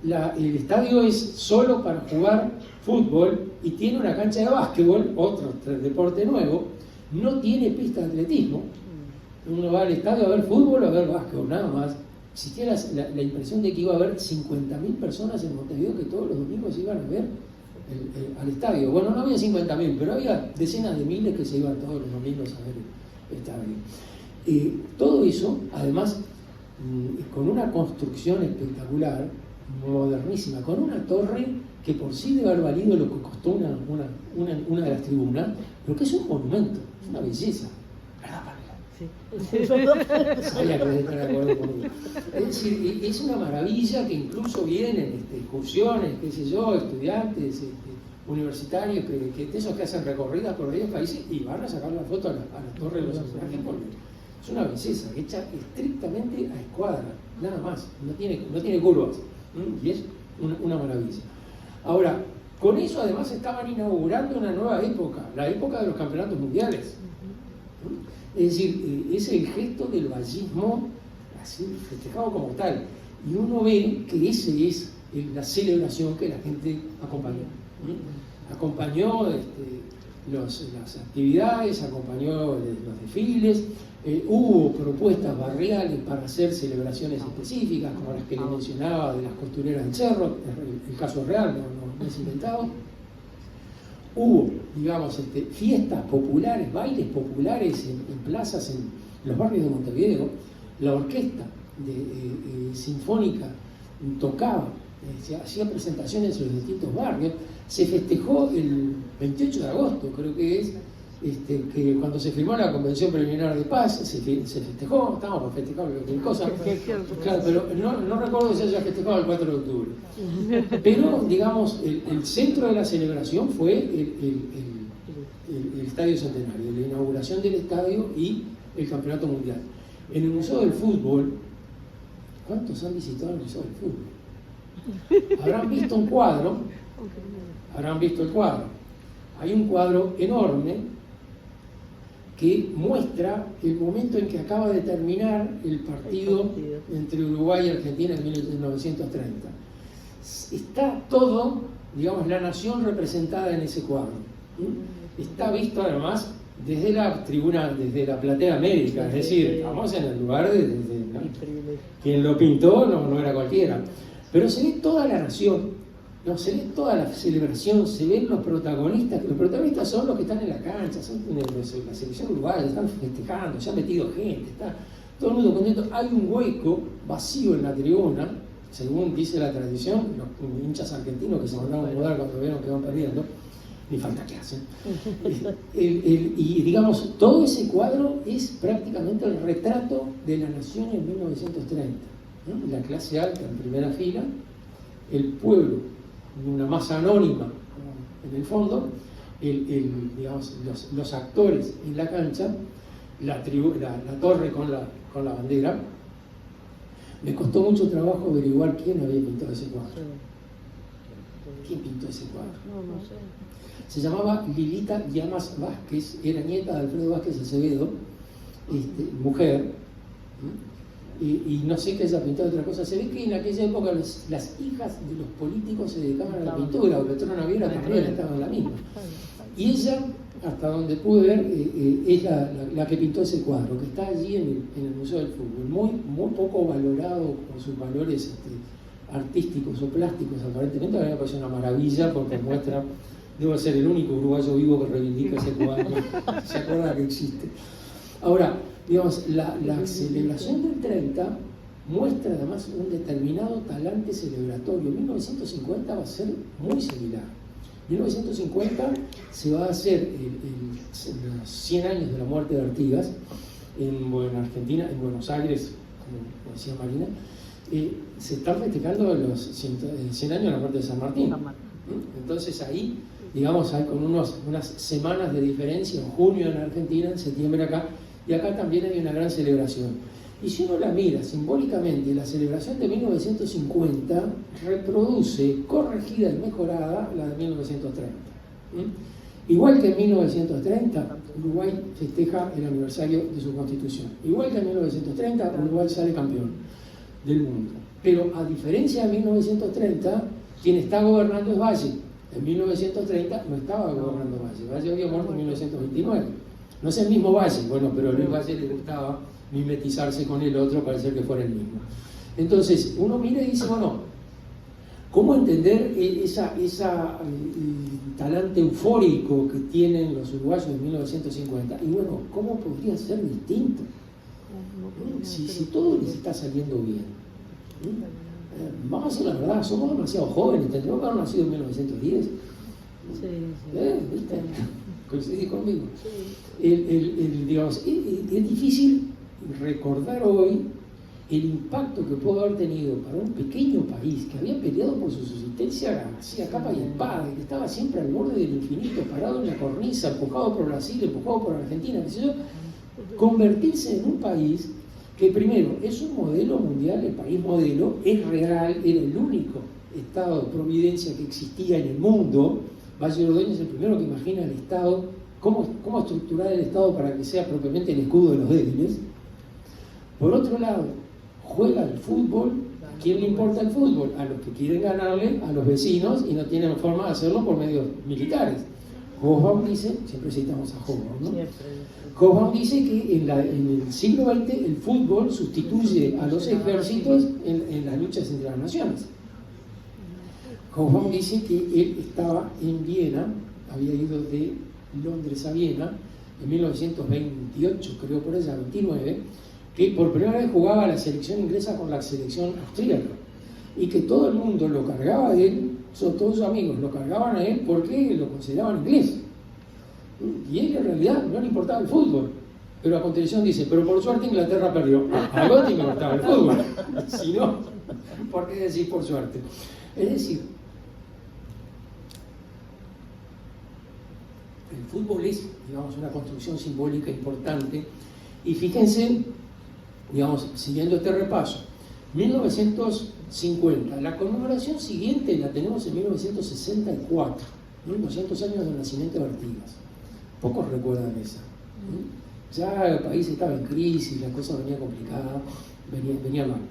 El estadio es solo para jugar fútbol y tiene una cancha de básquetbol, otro deporte nuevo. No tiene pista de atletismo. Uno va al estadio a ver fútbol o a ver básquetbol, nada más. Existía la impresión de que iba a haber 50.000 personas en Montevideo que todos los domingos iban a ver al estadio. Bueno, no había 50.000, pero había decenas de miles que se iban todos los domingos a ver el estadio. Todo eso, además, con una construcción espectacular, modernísima, con una torre que por sí debe haber valido lo que costó una de las tribunas, pero que es un monumento, es una belleza. ¿Verdad, Pamela? Sí. Sabía que debe estar de acuerdo conmigo. Es decir, es una maravilla que incluso vienen excursiones, qué sé yo, estudiantes universitarios, que esos que hacen recorridas por varios países y van a sacar la foto a la torre de los personajes, porque es una belleza hecha estrictamente a escuadra, nada más, no tiene curvas. Y es una maravilla. Ahora, con eso además estaban inaugurando una nueva época, la época de los campeonatos mundiales. Es decir, es el gesto del vallismo así festejado como tal. Y uno ve que esa es la celebración que la gente acompañó. Acompañó las actividades, acompañó los desfiles. Hubo propuestas barriales para hacer celebraciones específicas, como las que le mencionaba de las costureras del Cerro, el caso real, no es inventado. Hubo, digamos, fiestas populares, bailes populares en plazas en los barrios de Montevideo. La orquesta sinfónica tocaba, hacía presentaciones en los distintos barrios. Se festejó el 28 de agosto, creo que es, que cuando se firmó la Convención Preliminar de Paz, se festejó, estábamos por festejar cualquier cosa, claro, pero no recuerdo si se haya festejado el 4 de octubre. Pero, digamos, el centro de la celebración fue el Estadio Centenario, la inauguración del estadio y el Campeonato Mundial. En el Museo del Fútbol, ¿cuántos han visitado el Museo del Fútbol? Habrán visto un cuadro, habrán visto el cuadro. Hay un cuadro enorme que muestra el momento en que acaba de terminar el partido entre Uruguay y Argentina en 1930. Está todo, digamos, la nación representada en ese cuadro. Está visto además desde la tribuna, desde la platea América, es decir, estamos en el lugar de quien lo pintó no era cualquiera. Pero se ve toda la nación. No, se ve toda la celebración, se ven los protagonistas son los que están en la cancha, son la selección uruguaya, están festejando, se ha metido gente, está todo el mundo contento. Hay un hueco vacío en la tribuna, según dice la tradición, los hinchas argentinos que se mandaron a mudar cuando vieron que van perdiendo, ni falta que hacen. Y digamos, todo ese cuadro es prácticamente el retrato de la nación en 1930, ¿no? La clase alta en primera fila, el pueblo, una masa anónima en el fondo, digamos, los actores en la cancha, la torre con la bandera. Me costó mucho trabajo averiguar quién había pintado ese cuadro. ¿Quién pintó ese cuadro? No sé. Se llamaba Lilita Llamas Vázquez, era nieta de Alfredo Vázquez Acevedo, mujer. Y no sé qué haya pintado otra cosa. Se ve que en aquella época las hijas de los políticos se dedicaban a la pintura, o Petrona Naviera también estaba en la misma. Y ella, hasta donde pude ver, es la que pintó ese cuadro, que está allí en el Museo del Fútbol, muy poco valorado por sus valores artísticos o plásticos, aparentemente. A mí me parece una maravilla porque muestra, debo ser el único uruguayo vivo que reivindica ese cuadro, se acuerda que existe. Ahora, digamos, la celebración del 30 muestra además un determinado talante celebratorio. 1950 va a ser muy similar. 1950 se va a hacer los 100 años de la muerte de Artigas en Argentina, en Buenos Aires, como decía Marina. Se están festejando los 100 años de la muerte de San Martín. Entonces ahí, digamos, hay con unas semanas de diferencia, en junio en Argentina, en septiembre acá, y acá también hay una gran celebración. Y si uno la mira simbólicamente, la celebración de 1950 reproduce, corregida y mejorada, la de 1930. Igual que en 1930, Uruguay festeja el aniversario de su constitución. Igual que en 1930, Uruguay sale campeón del mundo. Pero a diferencia de 1930, quien está gobernando es Valle. En 1930 no estaba gobernando Valle. Valle había muerto en 1929. No es el mismo Valle, bueno, pero a Luis Valle le gustaba mimetizarse con el otro para hacer que fuera el mismo. Entonces, uno mira y dice, bueno, ¿cómo entender esa talante eufórico que tienen los uruguayos en 1950? Y bueno, ¿cómo podría ser distinto? Si todo les está saliendo bien. Vamos a decir la verdad, somos demasiado jóvenes, tendríamos que haber nacido en 1910. Sí. ¿Viste? ¿Coincidís conmigo? Digamos, es difícil recordar hoy el impacto que pudo haber tenido para un pequeño país que había peleado por su subsistencia así a capa y espada, que estaba siempre al borde del infinito, parado en la cornisa, empujado por Brasil, empujado por Argentina, qué sé yo, convertirse en un país que primero es un modelo mundial, el país modelo, es real, era el único estado de providencia que existía en el mundo. Valle Ordóñez es el primero que imagina el Estado, cómo estructurar el Estado para que sea propiamente el escudo de los débiles. Por otro lado, juega el fútbol. ¿A quién le importa el fútbol? A los que quieren ganarle a los vecinos y no tienen forma de hacerlo por medios militares. Hobsbawm dice, siempre citamos a Hobsbawm, ¿no? Hobsbawm dice que en el siglo XX el fútbol sustituye a los ejércitos en las luchas entre las naciones. Hobsbawm dice que él estaba en Viena, había ido de Londres a Viena en 1928, creo por allá, 29, que por primera vez jugaba la selección inglesa con la selección austríaca y que todo el mundo lo cargaba a él, todos sus amigos lo cargaban a él porque lo consideraban inglés. Y él en realidad no le importaba el fútbol. Pero a continuación dice, pero por suerte Inglaterra perdió. A vos te importaba el fútbol. Si no, ¿por qué decir por suerte? Es decir, el fútbol es, digamos, una construcción simbólica importante. Y fíjense, digamos, siguiendo este repaso, 1950, la conmemoración siguiente la tenemos en 1964, 200 años del nacimiento de Artigas. Pocos recuerdan esa. Ya el país estaba en crisis, la cosa venía complicada, venía mal.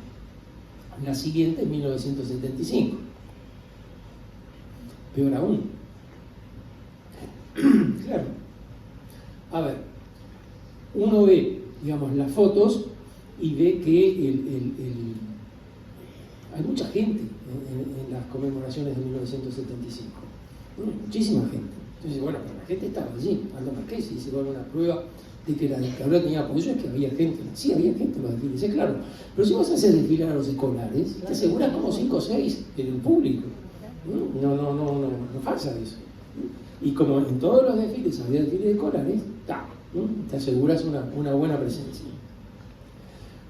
La siguiente en 1975. Peor aún. Claro. A ver, uno ve, digamos, las fotos y ve que hay mucha gente en las conmemoraciones de 1975. Muchísima gente. Entonces, bueno, pero la gente estaba allí. Aldo Marqués hizo una prueba de que la dictadura tenía apoyo, es que había gente. Sí, había gente en los desfiles, es claro. Pero si vas a hacer desfilar a los escolares, te aseguras como 5 o 6 en el público. No pasa eso. Y como en todos los desfiles había desfiles escolares, te aseguras una buena presencia.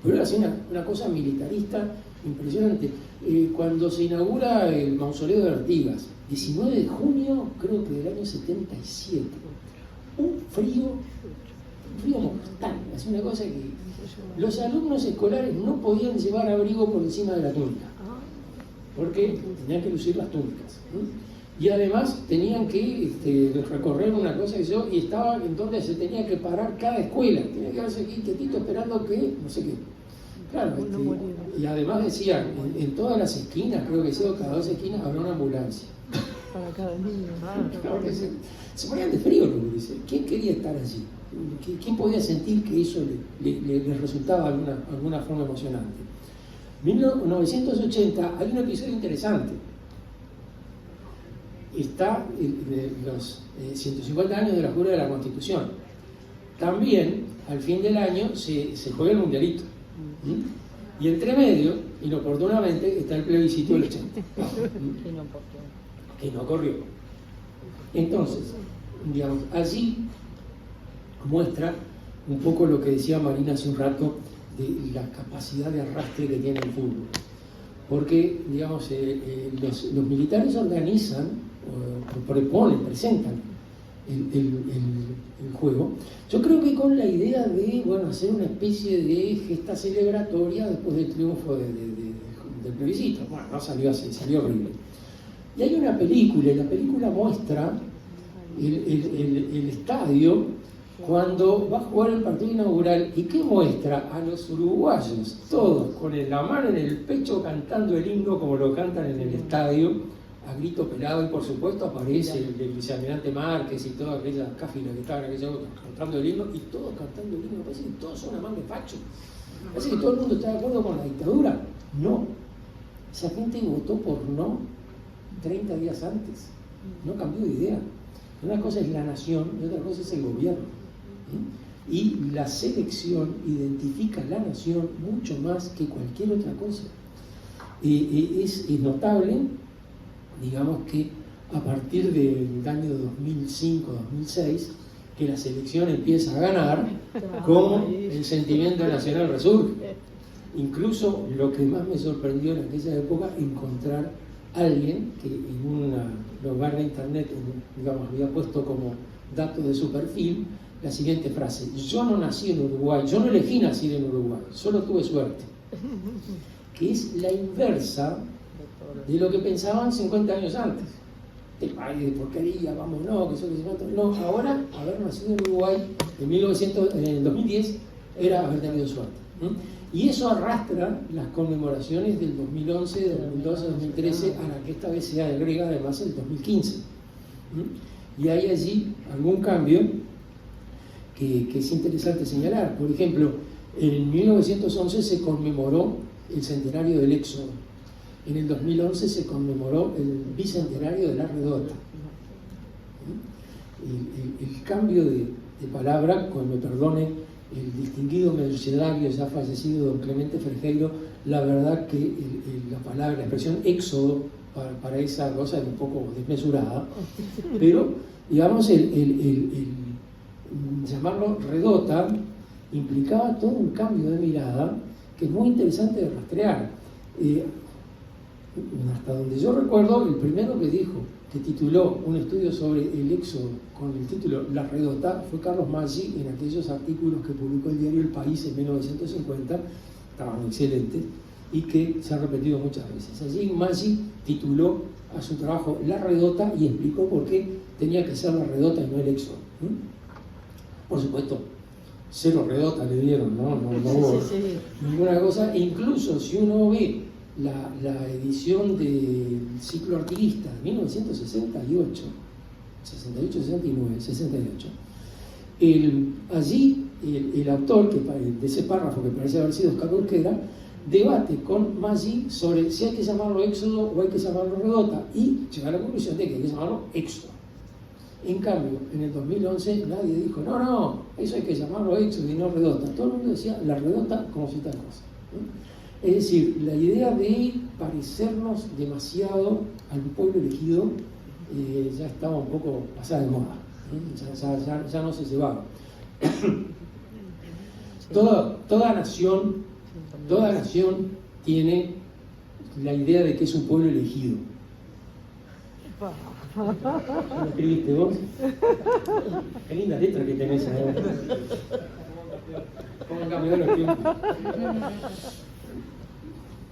Pero era así una cosa militarista impresionante. Cuando se inaugura el mausoleo de Artigas, 19 de junio, creo que del año 77, un frío mortal, es una cosa que los alumnos escolares no podían llevar abrigo por encima de la túnica, porque tenían que lucir las túnicas, ¿no? Y además tenían que recorrer una cosa y estaba en donde se tenía que parar cada escuela, tenía que quedarse aquí quietito esperando que, no sé qué. Claro, y además decían, en todas las esquinas, creo que cada 2 esquinas habrá una ambulancia. Para cada niño. Claro que se ponían de frío, ¿no? ¿Quién quería estar allí? ¿Quién podía sentir que eso le resultaba de alguna forma emocionante? 1980 hay un episodio interesante. Está los 150 años de la jura de la Constitución. También, al fin del año, se juega el mundialito. Y entre medio, inoportunamente, está el plebiscito del 80. Que no corrió. Entonces, digamos, allí muestra un poco lo que decía Marina hace un rato de la capacidad de arrastre que tiene el fútbol. Porque, digamos, los militares organizan presentan el juego. Yo creo que con la idea de, bueno, hacer una especie de gesta celebratoria después del triunfo del plebiscito. Bueno, no salió así, salió horrible. Y hay una película, y la película muestra el estadio cuando va a jugar el partido inaugural. ¿Y qué muestra? A los uruguayos, todos con la mano en el pecho cantando el himno como lo cantan en el estadio, a grito pelado, y por supuesto aparece el vicealmirante Márquez y toda aquella cáfila que estaban en aquella época cantando el himno, y todos cantando el himno. Parece que todos son una manga de facho. Parece que todo el mundo está de acuerdo con la dictadura. No. Esa gente votó por no 30 días antes. No cambió de idea. Una cosa es la nación y otra cosa es el gobierno. Y la selección identifica la nación mucho más que cualquier otra cosa. Es notable, digamos, que a partir del año 2005-2006, que la selección empieza a ganar, como el sentimiento nacional resurge. Incluso lo que más me sorprendió en aquella época, encontrar a alguien que en un lugar de internet, digamos, había puesto como dato de su perfil la siguiente frase: yo no nací en Uruguay, yo no elegí nacer en Uruguay, solo tuve suerte. Que es la inversa de lo que pensaban 50 años antes. El país de porquería, vamos, no, que eso que se mata. No, ahora, haber nacido en Uruguay en el 2010 era haber tenido suerte. Y eso arrastra las conmemoraciones del 2011, 2012, 2013, a la que esta vez se agrega además el 2015. Y hay allí algún cambio que es interesante señalar. Por ejemplo, en 1911 se conmemoró el centenario del Éxodo. En el 2011 se conmemoró el bicentenario de la Redota. El cambio de palabra, con me perdone el distinguido mercedario ya fallecido don Clemente Ferjeiro, la verdad que la palabra, la expresión éxodo para esa cosa era un poco desmesurada, pero digamos el llamarlo Redota implicaba todo un cambio de mirada que es muy interesante de rastrear. Hasta donde yo recuerdo, el primero que dijo, que tituló un estudio sobre el éxodo con el título La Redota, fue Carlos Maggi, en aquellos artículos que publicó el diario El País en 1950, estaban excelentes, y que se ha repetido muchas veces. Allí Maggi tituló a su trabajo La Redota y explicó por qué tenía que ser la Redota y no el éxodo. Por supuesto, 0 redota le dieron, no hubo ninguna cosa. E incluso si uno ve la edición del ciclo artiguista de 1968, 68, allí el autor de ese párrafo, que parece haber sido Oscar Urquera, debate con Maggi sobre si hay que llamarlo éxodo o hay que llamarlo redota, y llega a la conclusión de que hay que llamarlo éxodo. En cambio, en el 2011 nadie dijo, no, eso hay que llamarlo éxodo y no redota. Todo el mundo decía la redota como si tal cosa. Es decir, la idea de parecernos demasiado al pueblo elegido ya estaba un poco pasada de moda, ya no se llevaba. Toda nación tiene la idea de que es un pueblo elegido. ¿Lo escribiste vos? Qué linda letra que tenés ahí. ¿Cómo cambió los tiempos?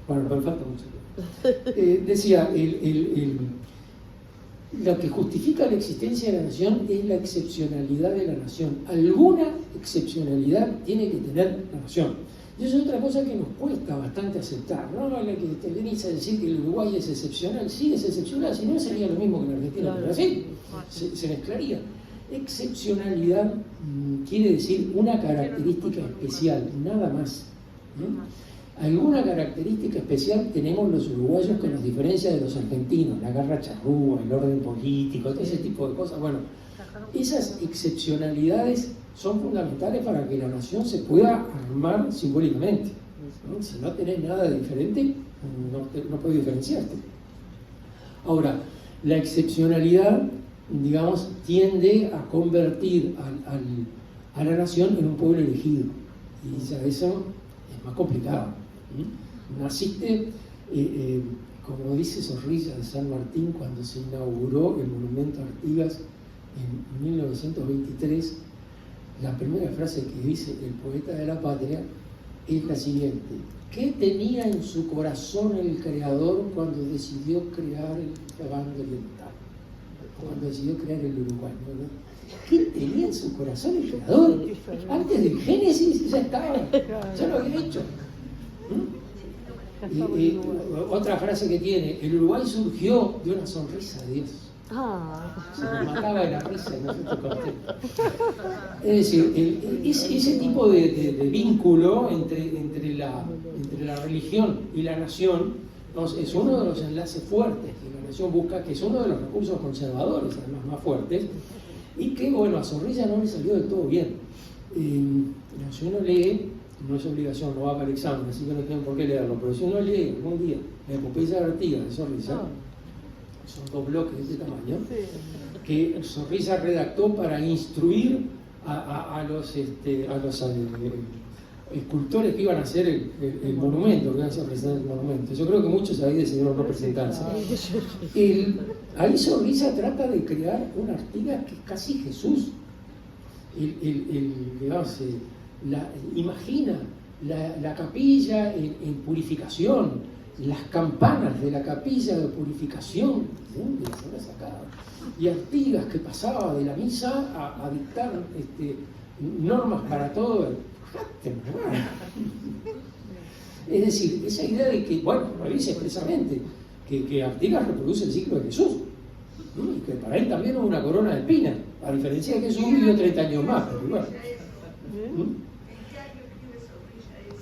Bueno, pero falta mucho. Decía, lo que justifica la existencia de la nación es la excepcionalidad de la nación. Alguna excepcionalidad tiene que tener la nación. Y eso es otra cosa que nos cuesta bastante aceptar, ¿no? La que te venís a decir que el Uruguay es excepcional. Sí, es excepcional, si no sería lo mismo que la Argentina, pero así se mezclaría. Excepcionalidad quiere decir una característica especial, nada más. Alguna característica especial tenemos los uruguayos que nos diferencia de los argentinos, la garra charrúa, el orden político, todo ese tipo de cosas. Bueno, esas excepcionalidades son fundamentales para que la nación se pueda armar simbólicamente. Si no tenés nada de diferente, no puedes diferenciarte. Ahora, la excepcionalidad, digamos, tiende a convertir a la nación en un pueblo elegido. Y ya eso es más complicado. Naciste como dice Zorrilla de San Martín cuando se inauguró el monumento a Artigas en 1923, la primera frase que dice el poeta de la patria es la siguiente: ¿qué tenía en su corazón el creador cuando decidió crear la banda oriental? Cuando decidió crear el Uruguay, ¿no? ¿Qué tenía en su corazón el creador? Antes del Génesis ya estaba, ya lo había hecho. Y otra frase que tiene: el Uruguay surgió de una sonrisa de Dios. Se me mataba de la risa, no sé si conté. Es decir, ese tipo de vínculo entre la religión y la nación es uno de los enlaces fuertes que la nación busca, que es uno de los recursos conservadores, además más fuertes, y que, bueno, a Zorrilla no le salió del todo bien. Si uno lee, no es obligación, no va para el examen, así que no tienen por qué leerlo, pero si uno lee algún día la epopeya de Artigas de Zorrilla, son 2 bloques de este tamaño, que Zorrilla redactó para instruir a los escultores que iban a hacer el monumento, que iban a presentar el monumento. Yo creo que muchos ahí decidieron no presentarse. Ahí Zorrilla trata de crear un Artigas que es casi Jesús. Imagina la capilla en purificación, las campanas de la capilla de purificación, ¿de dónde las habrá sacado? Y Artigas que pasaba de la misa a dictar normas para todo. Es decir, esa idea de que, bueno, lo dice expresamente, que Artigas reproduce el ciclo de Jesús, y que para él también hubo una corona de espinas, a diferencia de que Jesús vivió 30 años más, pero bueno.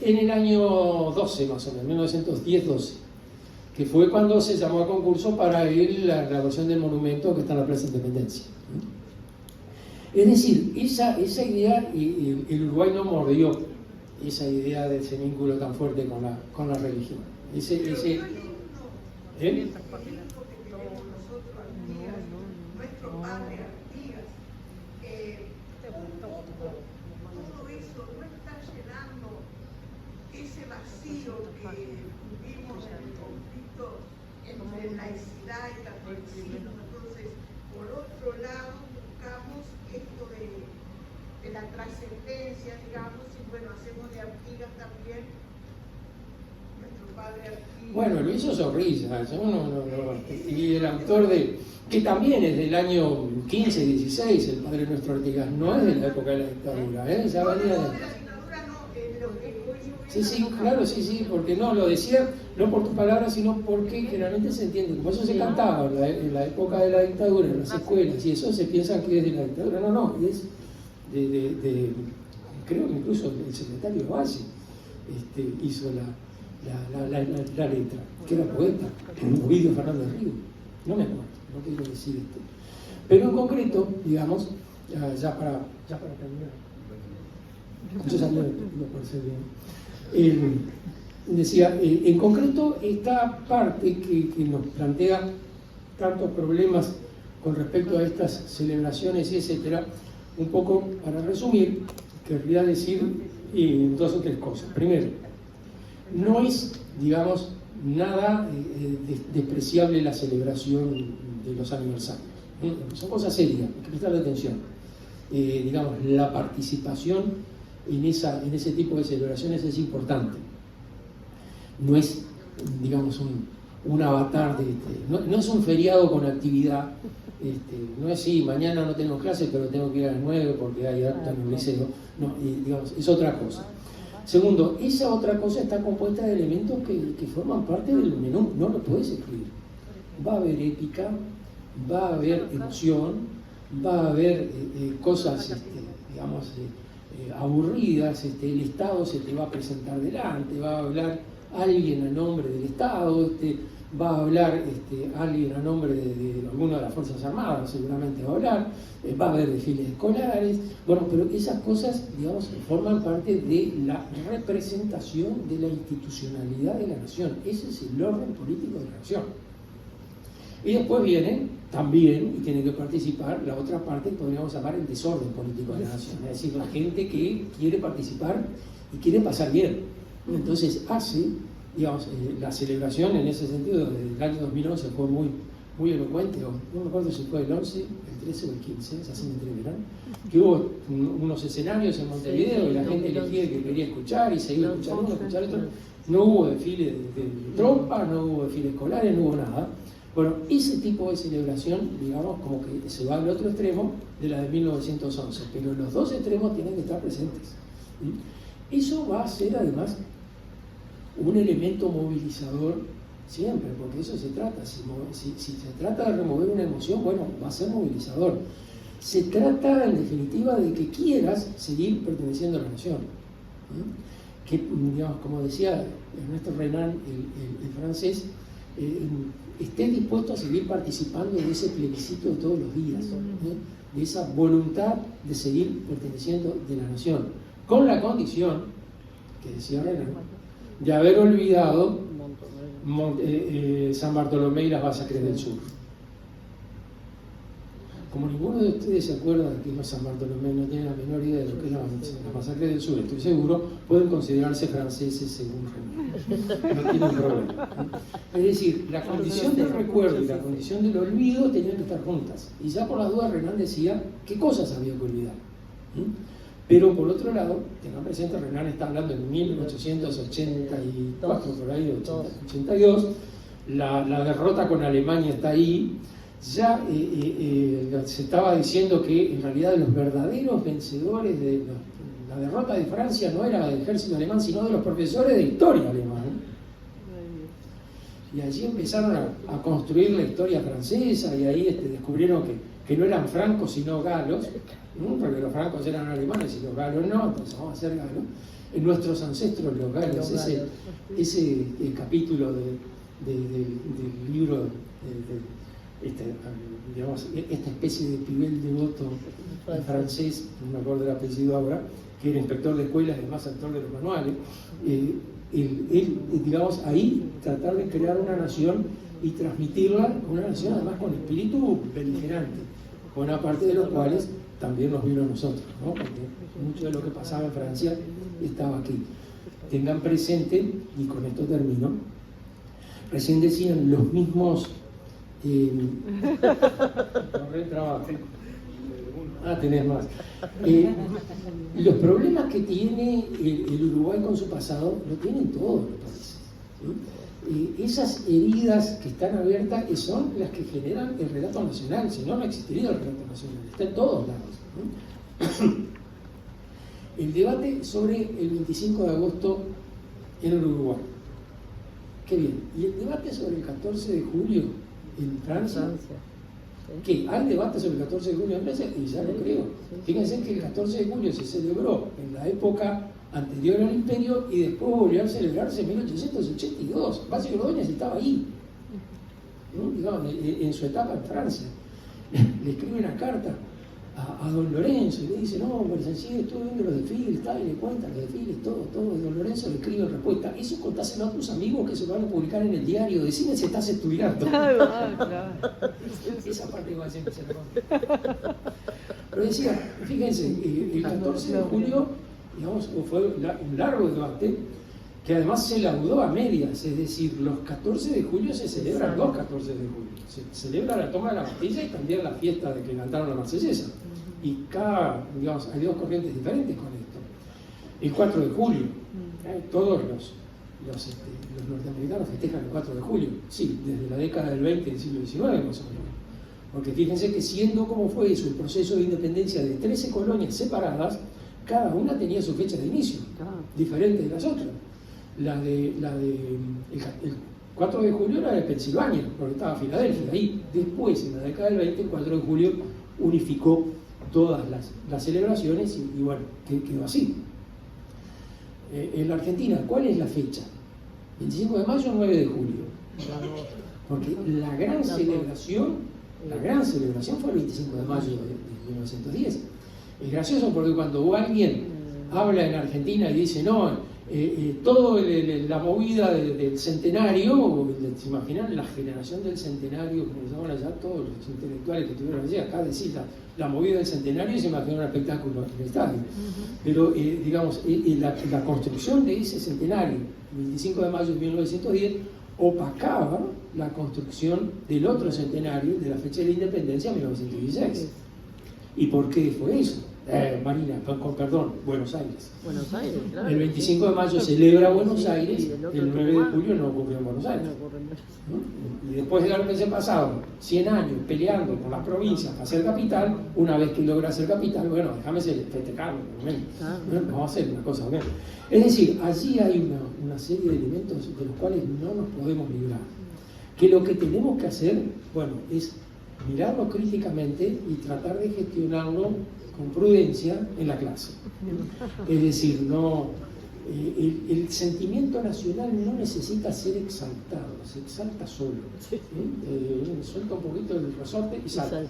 En el año 12 más o menos, 1910-12, que fue cuando se llamó a concurso para la graduación del monumento que está en la Plaza Independencia. Es decir, esa idea, y el Uruguay no mordió esa idea de ese vínculo tan fuerte con la religión. ¿Eh? Laicidad y catolicismo. Entonces, por otro lado, buscamos esto de la trascendencia, digamos, y bueno, hacemos de Artigas también nuestro padre Artigas. Bueno, lo hizo Zorrilla, y el autor que también es del año 15-16, el padre nuestro Artigas, no es de la época de la dictadura, ya venía de... Sí, claro, sí, porque no, lo decía no por tus palabras, sino porque generalmente se entiende, como eso se cantaba en la época de la dictadura, en las escuelas, y eso se piensa que es de la dictadura, no, es creo que incluso el secretario Valle hizo la letra, que era poeta, Ovidio Fernández Río, no me acuerdo, no quiero decir esto. Pero en concreto, digamos, ya para terminar, yo sabía no puede ser bien. Decía, en concreto, esta parte que nos plantea tantos problemas con respecto a estas celebraciones, etcétera, un poco para resumir, querría decir 2 o 3 cosas. Primero, no es, digamos, nada despreciable la celebración de los aniversarios. Son cosas serias, hay que prestarle atención. Digamos, la participación en ese tipo de celebraciones es importante. No es, digamos, un avatar no es un feriado con actividad, no es mañana no tengo clases pero tengo que ir a las 9 porque hay acta en el liceo, no, digamos, es otra cosa. Segundo, esa otra cosa está compuesta de elementos que forman parte del menú, no lo puedes excluir. Va a haber épica, va a haber emoción, va a haber cosas, digamos, aburridas, el Estado se te va a presentar delante, va a hablar alguien a nombre del Estado, va a hablar alguien a nombre de alguna de las Fuerzas Armadas, seguramente va a hablar, va a haber desfiles escolares, bueno, pero esas cosas, digamos, forman parte de la representación de la institucionalidad de la nación. Ese es el orden político de la nación. Y después viene también, y tiene que participar, la otra parte que podríamos llamar el desorden político de la nación, es decir, la gente que quiere participar y quiere pasar bien. Entonces hace digamos, la celebración en ese sentido del año 2011 fue muy elocuente, no me acuerdo si fue el 11, el 13 o el 15, así me entreverán, que hubo unos escenarios en Montevideo y la gente elegía que quería escuchar y se iba a escuchar uno, escuchar otro. No hubo desfile de trompa, no hubo desfile escolares, no hubo nada. Bueno, ese tipo de celebración, digamos, como que se va al otro extremo de la de 1911, pero los dos extremos tienen que estar presentes. Eso va a ser además un elemento movilizador siempre, porque eso se trata. Si se trata de remover una emoción, bueno, va a ser movilizador. Se trata, en definitiva, de que quieras seguir perteneciendo a la nación. Que, digamos, como decía Ernesto Renan, el francés, esté dispuesto a seguir participando de ese plebiscito de todos los días, de esa voluntad de seguir perteneciendo de la nación, con la condición, que decía Renan, de haber olvidado San Bartolomé y las masacres del sur. Como ninguno de ustedes se acuerda de que es San Bartolomé, no tiene la menor idea de lo que es la masacre del sur, estoy seguro, pueden considerarse franceses según Renan. No tienen problema. Es decir, la condición del recuerdo y la condición del olvido tenían que estar juntas. Y ya por las dudas Renan decía qué cosas había que olvidar. Pero por otro lado, tengan presente, Renan está hablando en 1884, por ahí, 82, la derrota con Alemania está ahí. Ya se estaba diciendo que en realidad los verdaderos vencedores de la derrota de Francia no era del ejército alemán, sino de los profesores de historia alemán. Y allí empezaron a construir la historia francesa, y ahí descubrieron que no eran francos sino galos, porque los francos eran alemanes y los galos no, entonces vamos a ser galos. En nuestros ancestros los galos, ese capítulo del libro digamos, esta especie de Pivel devoto francés, no me acuerdo del apellido ahora, que era inspector de escuelas y además actor de los manuales, digamos, ahí tratar de crear una nación y transmitirla, una nación además con espíritu beligerante, buena parte de los cuales también nos vino a nosotros, ¿no? Porque mucho de lo que pasaba en Francia estaba aquí. Tengan presente, y con esto termino, recién decían los mismos tenés más. Los problemas que tiene el Uruguay con su pasado lo tienen todos los países, ¿sí? Esas heridas que están abiertas son las que generan el relato nacional, si no, no existiría el relato nacional, está en todos lados, ¿sí? El debate sobre el 25 de agosto en el Uruguay, qué bien, y el debate sobre el 14 de julio en Francia. ¿Qué? ¿Hay debate sobre el 14 de julio en Francia? Y ya lo creo. Fíjense que el 14 de julio se celebró en la época anterior al imperio y después volvió a celebrarse en 1882. Básico Ordóñez estaba ahí, ¿no? Digamos, en su etapa en Francia. Le escribe una carta a don Lorenzo y le dice, no, pues así estuve viendo los desfiles, tal, y le cuenta los desfiles, todo, y don Lorenzo le escribe en respuesta, eso contáselo a tus amigos que se van a publicar en el diario, decime si estás estudiando. Esa parte igual siempre se la conté. Pero decía, fíjense, el 14 de julio, digamos, fue un largo debate, que además se laudó a medias, es decir, los 14 de julio se celebran los 14 de julio. Se celebra la toma de la Bastilla y también la fiesta de que cantaron la Marsellesa. Y digamos, hay dos corrientes diferentes con esto. El 4 de julio, todos los norteamericanos festejan el 4 de julio, sí, desde la década del 20 del siglo XIX más o menos. Porque fíjense que siendo como fue eso el proceso de independencia de 13 colonias separadas, cada una tenía su fecha de inicio, diferente de las otras. El 4 de julio era de Pensilvania, porque estaba Filadelfia ahí. Después, en la década del 20, el 4 de julio unificó todas las celebraciones y bueno, quedó así. En la Argentina, ¿cuál es la fecha? 25 de mayo o 9 de julio. Porque la gran celebración fue el 25 de mayo de 1910. Es gracioso porque cuando alguien habla en Argentina y dice, no, Todo la movida del centenario, ¿se imaginan la generación del centenario, como se llaman allá todos los intelectuales que tuvieron allí? Acá decir la movida del centenario y se imaginan un espectáculo en el estadio. Pero, digamos, la construcción de ese centenario, el 25 de mayo de 1910, opacaba la construcción del otro centenario de la fecha de la independencia, 1916. ¿Y por qué fue eso? Marina, perdón, Buenos Aires. Buenos Aires, claro. El 25 de mayo celebra Buenos Aires, el 9 de julio no ocurrió en Buenos Aires. ¿No? Y después de haberse pasado 100 años peleando con las provincias para ser capital, una vez que logra ser capital, bueno, déjame festejarlo, vamos a hacer una cosa bien. Es decir, allí hay una serie de elementos de los cuales no nos podemos librar. Que lo que tenemos que hacer, bueno, es mirarlo críticamente y tratar de gestionarlo con prudencia en la clase. Es decir, no, el sentimiento nacional no necesita ser exaltado, se exalta solo. Suelta un poquito el resorte y salta.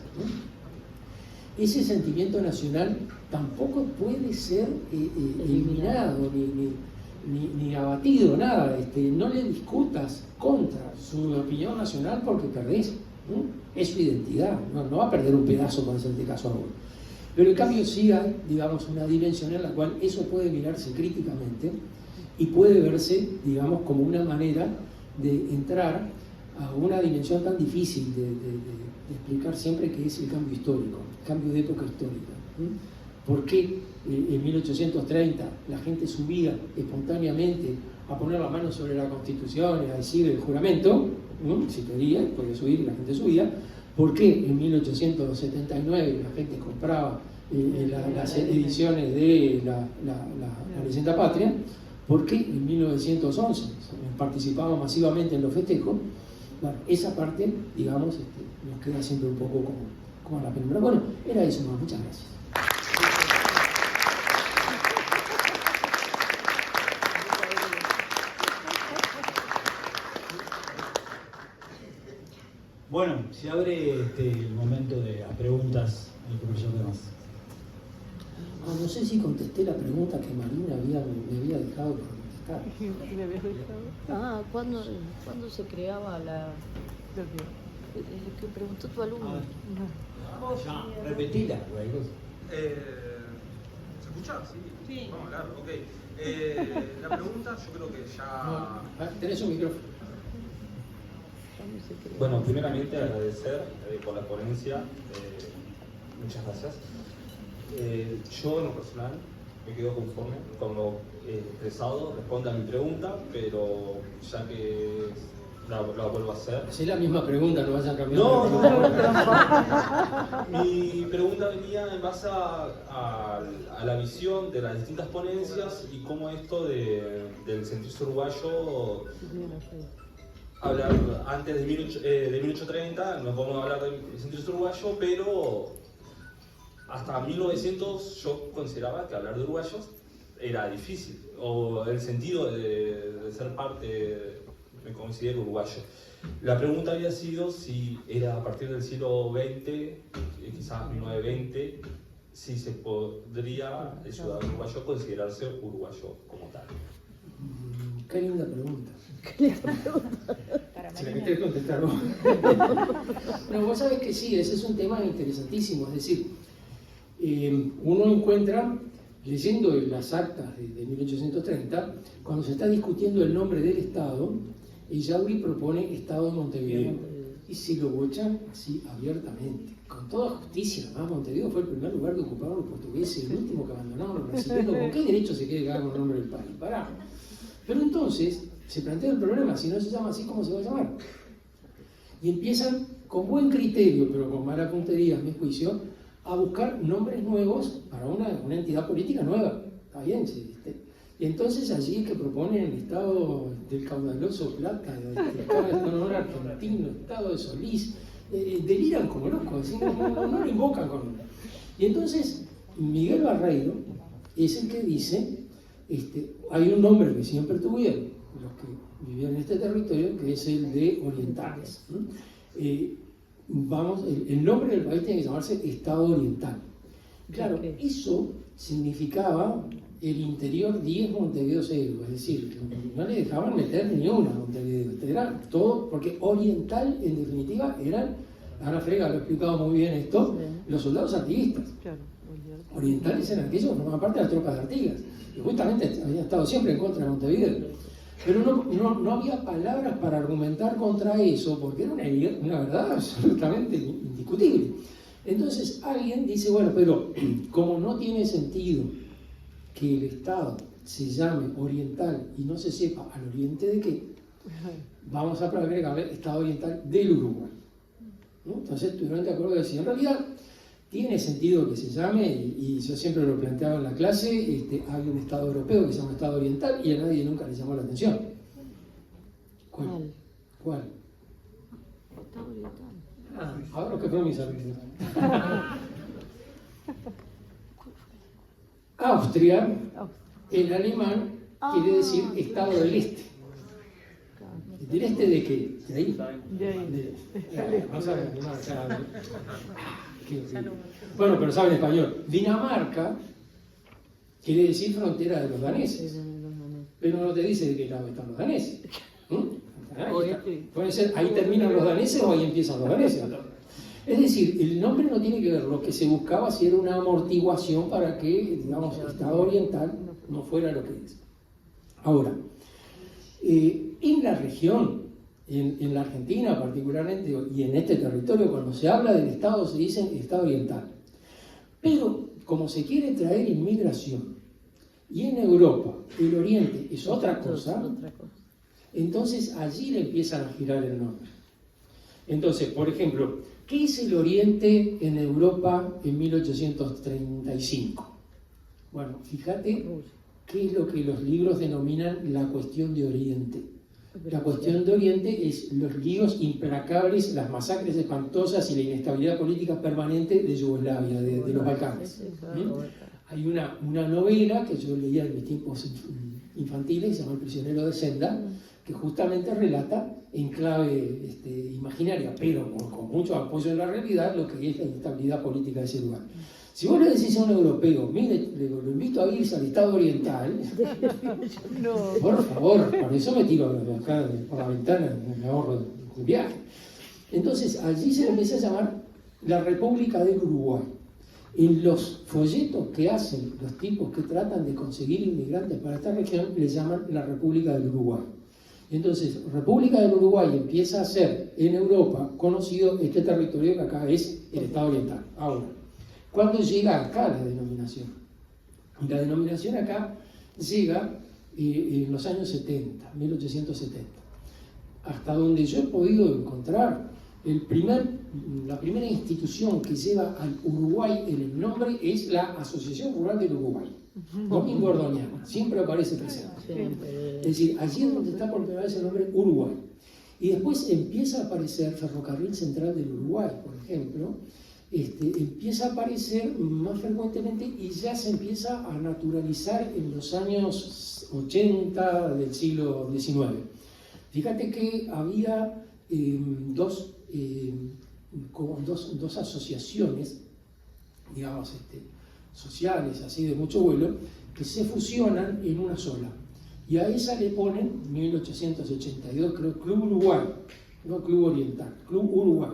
Ese sentimiento nacional tampoco puede ser eliminado ni abatido, nada. No le discutas contra su opinión nacional porque perdés. Es su identidad, no va a perder un pedazo para hacerte caso a vos. Pero en cambio sí hay, digamos, una dimensión en la cual eso puede mirarse críticamente y puede verse, digamos, como una manera de entrar a una dimensión tan difícil de explicar siempre, que es el cambio histórico, el cambio de época histórica. ¿Por qué en 1830 la gente subía espontáneamente a poner las manos sobre la Constitución y a decir el juramento? Si quería, podía subir y la gente subía. ¿Por qué en 1879 la gente compraba las ediciones de la Leyenda Patria? ¿Por qué en 1911 participaba masivamente en los festejos? Bueno, esa parte, digamos, nos queda siempre un poco como la pena. Pero bueno, era eso más. Muchas gracias. Bueno, se abre el momento de las preguntas al profesor Demás. No sé si contesté la pregunta que Marina me había dejado por contestar. ¿Cuándo se creaba la...? Que preguntó tu alumno. Ya, repetila. ¿Se escucha? Sí. Vamos a hablar, ok. La pregunta yo creo que ya... Tenés un micrófono. Bueno, primeramente agradecer por la ponencia, muchas gracias. Yo en lo personal me quedo conforme con lo expresado, responde a mi pregunta, pero ya que la vuelvo a hacer. Es la misma pregunta, no vas a cambiar. No. Mi pregunta venía en base a la visión de las distintas ponencias y cómo esto del sentirse uruguayo... Hablar antes de 1830, no podemos hablar de sentirse uruguayo, pero hasta 1900 yo consideraba que hablar de uruguayos era difícil, o el sentido de ser parte, me considero uruguayo. La pregunta había sido si era a partir del siglo XX, quizás 1920, si se podría el ciudadano uruguayo considerarse uruguayo como tal. Qué linda pregunta. Para Si la querés contestar vos. No, vos sabés que sí, ese es un tema interesantísimo. Es decir, uno encuentra, leyendo las actas de 1830, cuando se está discutiendo el nombre del Estado, Ellauri propone Estado de Montevideo. Y se lo bochan así abiertamente, con toda justicia. Además, Montevideo fue el primer lugar que ocuparon los portugueses, el último que abandonaron los brasileños. ¿Con qué derecho se quiere quedar con el nombre del país? Pará. Pero entonces se plantea el problema: si no se llama así, ¿cómo se va a llamar? Y empiezan, con buen criterio, pero con mala puntería, a mi juicio, a buscar nombres nuevos para una entidad política nueva. Está bien, sí, ¿viste? Y entonces allí es que proponen el Estado del caudaloso Plata, el Estado del honor argentino, el Estado de Solís, deliran como locos, no lo invocan con... Y entonces Miguel Barreiro es el que dice, hay un nombre que siempre tuvieron los que vivían en este territorio, que es el de orientales. El nombre del país tiene que llamarse Estado Oriental. Claro, ¿Qué? eso significaba el interior 10 Montevideo Cero, es decir, no le dejaban meter ni una Montevideo, era todo, porque oriental en definitiva eran, ahora Frega lo ha explicado muy bien esto, Sí. los soldados artiguistas. Claro, Orientales eran aquellos que formaban parte de las tropas de Artigas, y justamente habían estado siempre en contra de Montevideo. Pero no había palabras para argumentar contra eso, porque era una verdad absolutamente indiscutible. Entonces alguien dice, bueno, pero como no tiene sentido que el Estado se llame oriental y no se sepa al oriente de qué, vamos a agregarle Estado oriental del Uruguay, ¿no? Entonces estuvieron de acuerdo de decir, en realidad tiene sentido que se llame, y yo siempre lo planteaba en la clase, hay un Estado europeo que se llama Estado oriental y a nadie nunca le llamó la atención. ¿Cuál? ¿Cuál? Estado oriental. Ah, ahora que fue mi servicio. Austria, en alemán, quiere decir Estado del Este. ¿Del Este de qué? ¿De ahí? De ahí. No saben alemán, bueno, pero saben español. Dinamarca quiere decir frontera de los daneses, pero no te dice de qué lado están los daneses. Puede ser, ahí terminan los daneses o ahí empiezan los daneses. Es decir, el nombre no tiene que ver, lo que se buscaba si era una amortiguación para que, digamos, el Estado oriental no fuera lo que es. Ahora, en la región, en la Argentina particularmente, y en este territorio, cuando se habla del Estado se dice Estado oriental. Pero, como se quiere traer inmigración, y en Europa el oriente es otra cosa, entonces allí le empiezan a girar el nombre. Entonces, por ejemplo, ¿qué es el oriente en Europa en 1835? Bueno, fíjate qué es lo que los libros denominan la cuestión de Oriente. La cuestión de Oriente es los líos implacables, las masacres espantosas y la inestabilidad política permanente de Yugoslavia, de los Balcanes. Hay una novela que yo leía en mis tiempos infantiles, se llama El prisionero de Senda, que justamente relata en clave imaginaria, pero con mucho apoyo en la realidad, lo que es la inestabilidad política de ese lugar. Si vos le decís a un europeo, mire, lo invito a irse al Estado oriental, No. por favor, por eso me tiro acá por la ventana, me ahorro un viaje. Entonces, allí se le empieza a llamar la República del Uruguay. En los folletos que hacen los tipos que tratan de conseguir inmigrantes para esta región, le llaman la República del Uruguay. Entonces, República del Uruguay empieza a ser en Europa conocido este territorio que acá es el Estado oriental. Ahora, ¿cuándo llega acá la denominación? La denominación acá llega en los años 70, 1870. Hasta donde yo he podido encontrar, la primera institución que lleva al Uruguay en el nombre es la Asociación Rural del Uruguay. Domingo Ordóñez, siempre aparece presente. Es decir, allí es donde está por primera vez el nombre Uruguay. Y después empieza a aparecer Ferrocarril Central del Uruguay, por ejemplo, empieza a aparecer más frecuentemente y ya se empieza a naturalizar en los años 80 del siglo XIX. Fíjate que había dos asociaciones, digamos, sociales, así de mucho vuelo, que se fusionan en una sola. Y a esa le ponen, 1882, creo, Club Uruguay, no Club Oriental, Club Uruguay.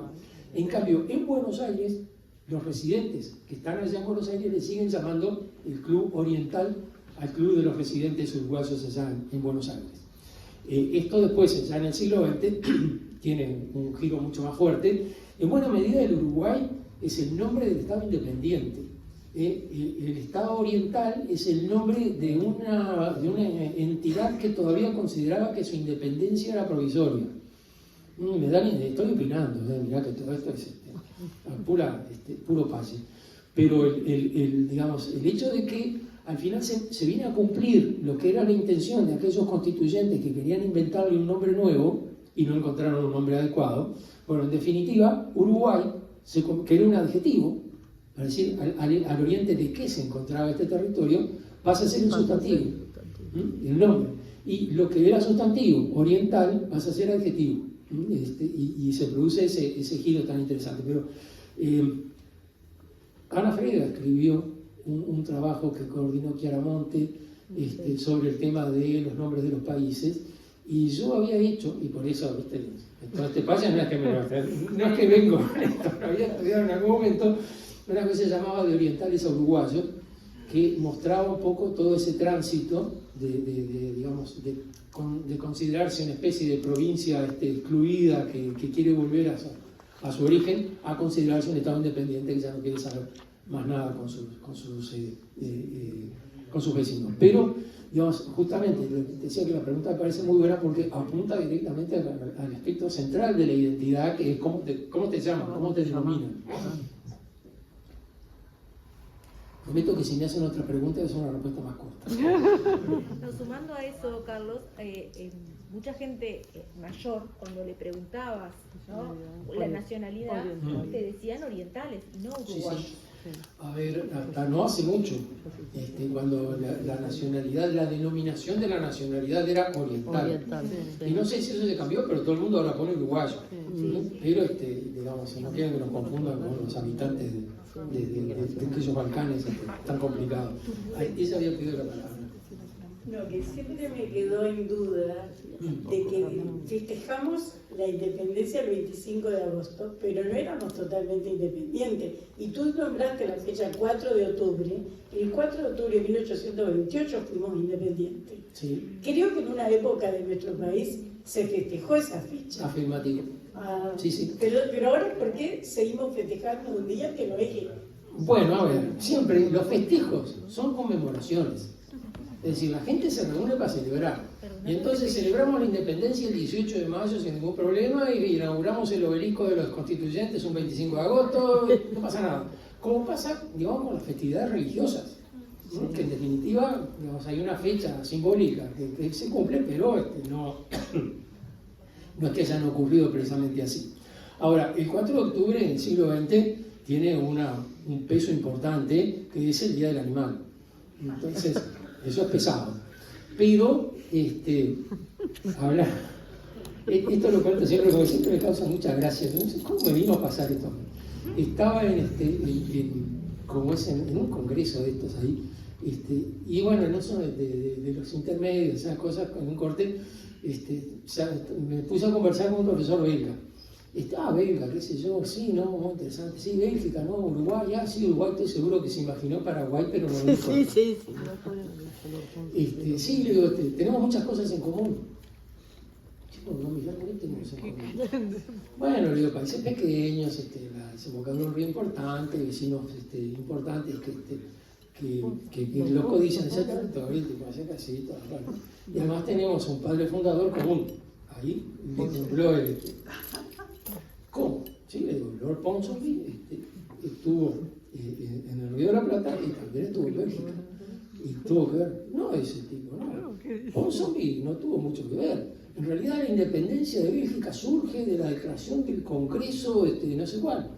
En cambio, en Buenos Aires, los residentes que están allá en Buenos Aires le siguen llamando el Club Oriental al Club de los Residentes Uruguayos allá en Buenos Aires. Esto después, ya en el siglo XX, tiene un giro mucho más fuerte. En buena medida, el Uruguay es el nombre del Estado independiente. El Estado oriental es el nombre de una entidad que todavía consideraba que su independencia era provisoria. Estoy opinando, mirá que todo esto es puro pase. Pero digamos, el hecho de que al final se viene a cumplir lo que era la intención de aquellos constituyentes que querían inventarle un nombre nuevo y no encontraron un nombre adecuado, bueno, en definitiva, Uruguay, que era un adjetivo, para decir al oriente de qué se encontraba este territorio, pasa a ser un sustantivo, el nombre. Y lo que era sustantivo, oriental, pasa a ser adjetivo. Y se produce ese giro tan interesante. Pero Ana Freda escribió un trabajo que coordinó Chiaramonte sobre el tema de los nombres de los países, y yo había hecho, y por eso, ¿viste? Entonces, pasa, no es que vengo, había estudiado en algún momento una cosa que se llamaba de orientales a uruguayos, que mostraba un poco todo ese tránsito de considerarse una especie de provincia excluida que quiere volver a su origen, a considerarse un Estado independiente que ya no quiere saber más nada con sus vecinos. Pero, digamos, justamente, decía que la pregunta me parece muy buena porque apunta directamente al aspecto central de la identidad, que es cómo te llaman, cómo te denominan. Prometo que si me hacen otra pregunta, es una respuesta más corta. No, sumando a eso, Carlos, mucha gente mayor, cuando le preguntabas, ¿no?, la nacionalidad, te decían orientales y no uruguayos. Sí. A ver, hasta no hace mucho, cuando la nacionalidad, la denominación de la nacionalidad era oriental. Y no sé si eso se cambió, pero todo el mundo ahora pone uruguayo. Pero, digamos, no quieren que nos confundan con los habitantes de aquellos Balcanes tan complicados. Ella había pedido la palabra. No, que siempre me quedó en duda de que festejamos la independencia el 25 de agosto, pero no éramos totalmente independientes. Y tú nombraste la fecha 4 de octubre. El 4 de octubre de 1828 fuimos independientes. Sí. Creo que en una época de nuestro país se festejó esa fecha. Afirmativo. Sí. Pero ahora, ¿por qué seguimos festejando un día que no es? Bueno, a ver, siempre los festejos son conmemoraciones. Es decir, la gente se reúne para celebrar. Y entonces celebramos la independencia el 18 de mayo sin ningún problema y inauguramos el obelisco de los constituyentes un 25 de agosto, no pasa nada. Como pasa, digamos, con las festividades religiosas, ¿no? Que en definitiva, digamos, hay una fecha simbólica que se cumple, pero no es que hayan ocurrido precisamente así. Ahora, el 4 de octubre en el siglo XX tiene un peso importante, que es el Día del Animal. Entonces, eso es pesado. Pero, esto lo cuento siempre, porque siempre me causa mucha gracia. No sé cómo me vino a pasar esto. Estaba en un congreso de estos ahí, y bueno, en eso de los intermedios, esas cosas, con un corte, me puse a conversar con un profesor belga. Belga, qué sé yo, sí, no, muy interesante, sí, Bélgica, no, Uruguay, sí, Uruguay, estoy seguro que se imaginó Paraguay, pero no lo dijo. Sí, le digo, tenemos muchas cosas en común. Chico, no, mirá, ¿qué tenemos en común? Bueno, le digo, países pequeños, la desembocadura de un río importante, vecinos importantes que los codician ese territorio, hace casitas, bueno. Y además tenemos un padre fundador común. Ahí le tembló el... ¿Cómo? Sí, le digo, Lord Ponsonby estuvo en el Río de la Plata y también estuvo en Bélgica. Y tuvo que ver, no ese tipo, no. Ponsonby no tuvo mucho que ver. En realidad la independencia de Bélgica surge de la declaración del Congreso, no sé cuál.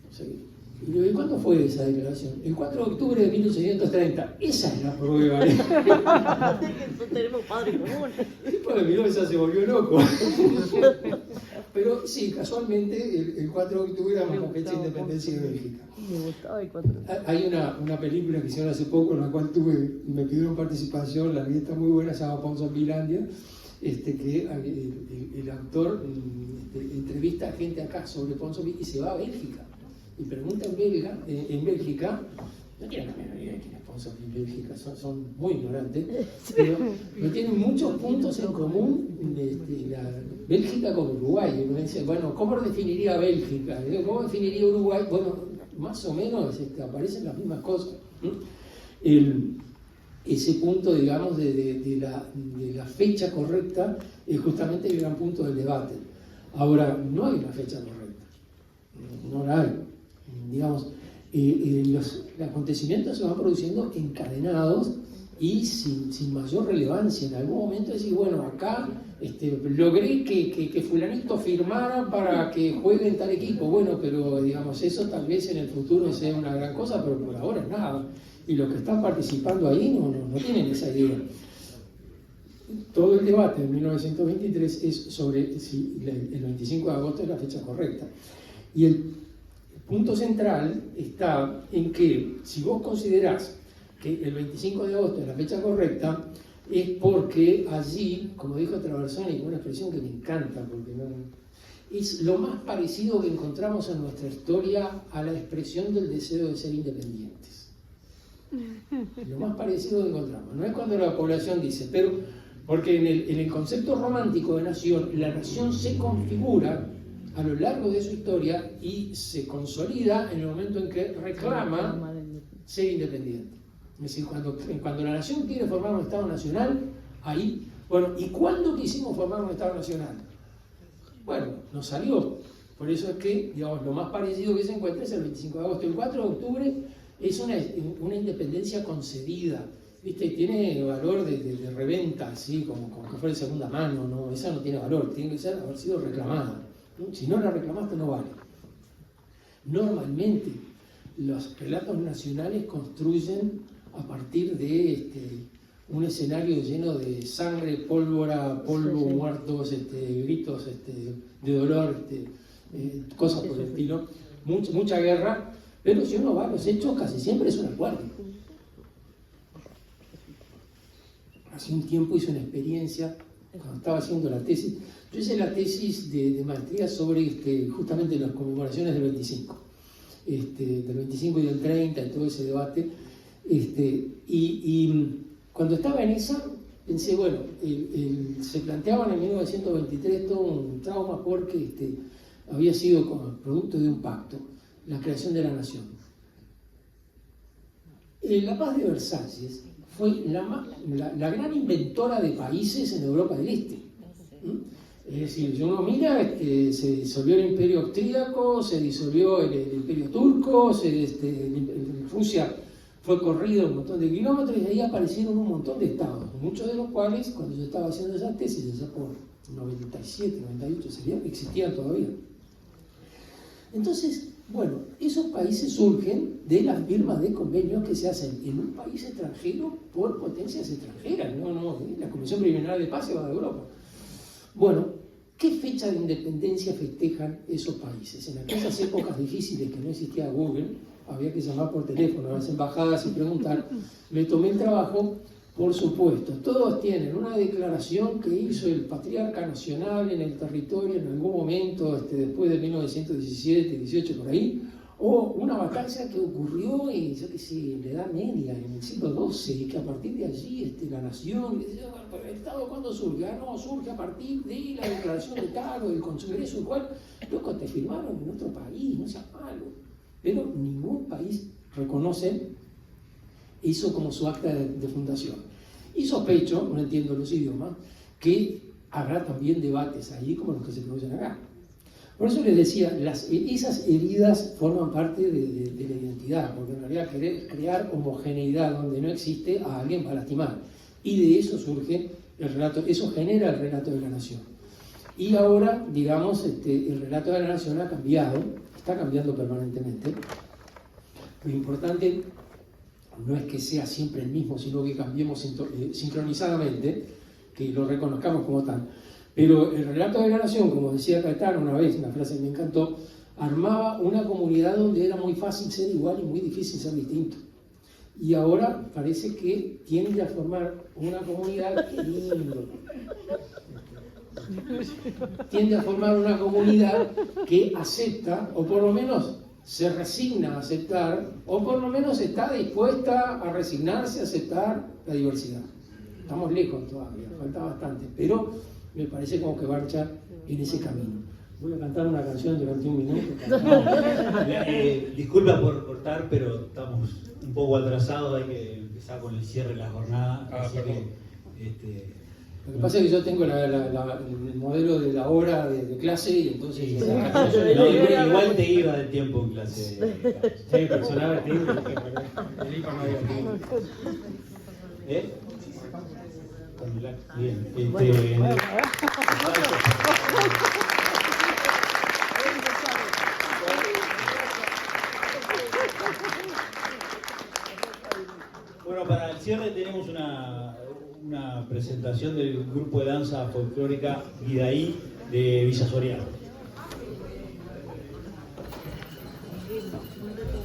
O sea, y le digo, ¿cuándo fue esa declaración? El 4 de octubre de 1830. Esa es la prueba. Tenemos padres comunes. Después de miró, esa se volvió loco. Pero sí, casualmente el 4 de octubre era la fecha de independencia de Bélgica. Me gustaba el 4 de octubre. Hay una película que hicieron hace poco en la cual me pidieron participación, la vi, está muy buena, se llama Ponsonbylandia, que el autor entrevista a gente acá sobre Ponsonby y se va a Bélgica. Y pregunta en Bélgica, no tienen la menor idea de quién es Ponsonby en Bélgica, son muy ignorantes, pero tienen muchos puntos en común la Bélgica con Uruguay. Y uno dice, bueno, ¿cómo definiría Bélgica? ¿Cómo definiría Uruguay? Bueno, más o menos aparecen las mismas cosas. Ese punto, digamos, de la fecha correcta es justamente el gran punto del debate. Ahora, no hay una fecha correcta, no la hay. Digamos, los acontecimientos se van produciendo encadenados y sin mayor relevancia. En algún momento decir, bueno, acá logré que fulanito firmara para que juegue en tal equipo. Bueno, pero digamos, eso tal vez en el futuro sea una gran cosa, pero por ahora es nada. Y los que están participando ahí no tienen esa idea. Todo el debate en 1923 es sobre si el 25 de agosto es la fecha correcta. Y punto central está en que si vos considerás que el 25 de agosto es la fecha correcta, es porque allí, como dijo Traversoni, con una expresión que me encanta, porque no, es lo más parecido que encontramos en nuestra historia a la expresión del deseo de ser independientes. Lo más parecido que encontramos. No es cuando la población dice, pero porque en el concepto romántico de nación, la nación se configura a lo largo de su historia y se consolida en el momento en que reclama ser independiente. Es decir, cuando la nación quiere formar un Estado nacional, ahí, bueno, ¿y cuándo quisimos formar un Estado nacional? Bueno, nos salió. Por eso es que, digamos, lo más parecido que se encuentra es el 25 de agosto. El 4 de octubre es una independencia concedida, ¿viste? Tiene valor de reventa, así, como que fuera de segunda mano, ¿no? Esa no tiene valor, tiene que haber sido reclamada, ¿no? Si no la reclamaste, no vale. Normalmente, los relatos nacionales construyen a partir de un escenario lleno de sangre, pólvora, polvo, muertos, gritos de dolor, cosas por el estilo, mucha guerra, pero si uno va a los hechos, casi siempre es un acuerdo. Hace un tiempo hice una experiencia, cuando estaba haciendo la tesis, yo hice la tesis de maestría sobre justamente las conmemoraciones del 25, del 25 y del 30, y todo ese debate. Y cuando estaba en esa, pensé, bueno, se planteaban en 1923 todo un trauma porque había sido como producto de un pacto, la creación de la nación. La paz de Versalles fue la gran inventora de países en Europa del Este. Es decir, si uno mira, se disolvió el Imperio Austríaco, se disolvió el Imperio Turco, Rusia fue corrido un montón de kilómetros y ahí aparecieron un montón de estados, muchos de los cuales, cuando yo estaba haciendo esa tesis, ya por 97, 98, existían todavía. Entonces, bueno, esos países surgen de las firmas de convenios que se hacen en un país extranjero por potencias extranjeras. La Comisión Preliminar de Paz se va de Europa. Bueno, ¿qué fecha de independencia festejan esos países? En aquellas épocas difíciles que no existía Google, había que llamar por teléfono a las embajadas y preguntar. Me tomé el trabajo, por supuesto. Todos tienen una declaración que hizo el patriarca nacional en el territorio en algún momento, después de 1917, 18 por ahí, o una batalla que ocurrió en, yo qué sé, en la Edad Media, en el siglo XII, y que a partir de allí la nación, ¿el Estado cuándo surge? No, surge a partir de la declaración de tal o del Congreso, el cual, loco, te firmaron en otro país, no seas malo. Pero ningún país reconoce eso como su acta de fundación. Y sospecho, no entiendo los idiomas, que habrá también debates allí como los que se producen acá. Por eso les decía, esas heridas forman parte de la identidad, porque en realidad querer crear homogeneidad donde no existe, a alguien va a lastimar. Y de eso surge el relato, eso genera el relato de la nación. Y ahora, digamos, el relato de la nación ha cambiado, está cambiando permanentemente. Lo importante no es que sea siempre el mismo, sino que cambiemos sincronizadamente, que lo reconozcamos como tal. Pero el relato de la nación, como decía Caetano una vez, una frase que me encantó, armaba una comunidad donde era muy fácil ser igual y muy difícil ser distinto. Y ahora parece que tiende a formar una comunidad, qué lindo, tiende a formar una comunidad que acepta, o por lo menos se resigna a aceptar, o por lo menos está dispuesta a resignarse a aceptar la diversidad. Estamos lejos todavía, falta bastante, pero me parece como que marcha en ese camino. Voy a cantar una canción durante un minuto. Disculpa por cortar, pero estamos un poco atrasados, hay que empezar con el cierre de la jornada. Así que, Lo que pasa es que yo tengo el modelo de la hora de clase y entonces... Sí, igual te iba del tiempo en clase. Sí, personal, el IPA no había tiempo. Bien. Bueno, para el cierre tenemos una presentación del grupo de danza folclórica Vidaí de Villa Soriano. un dato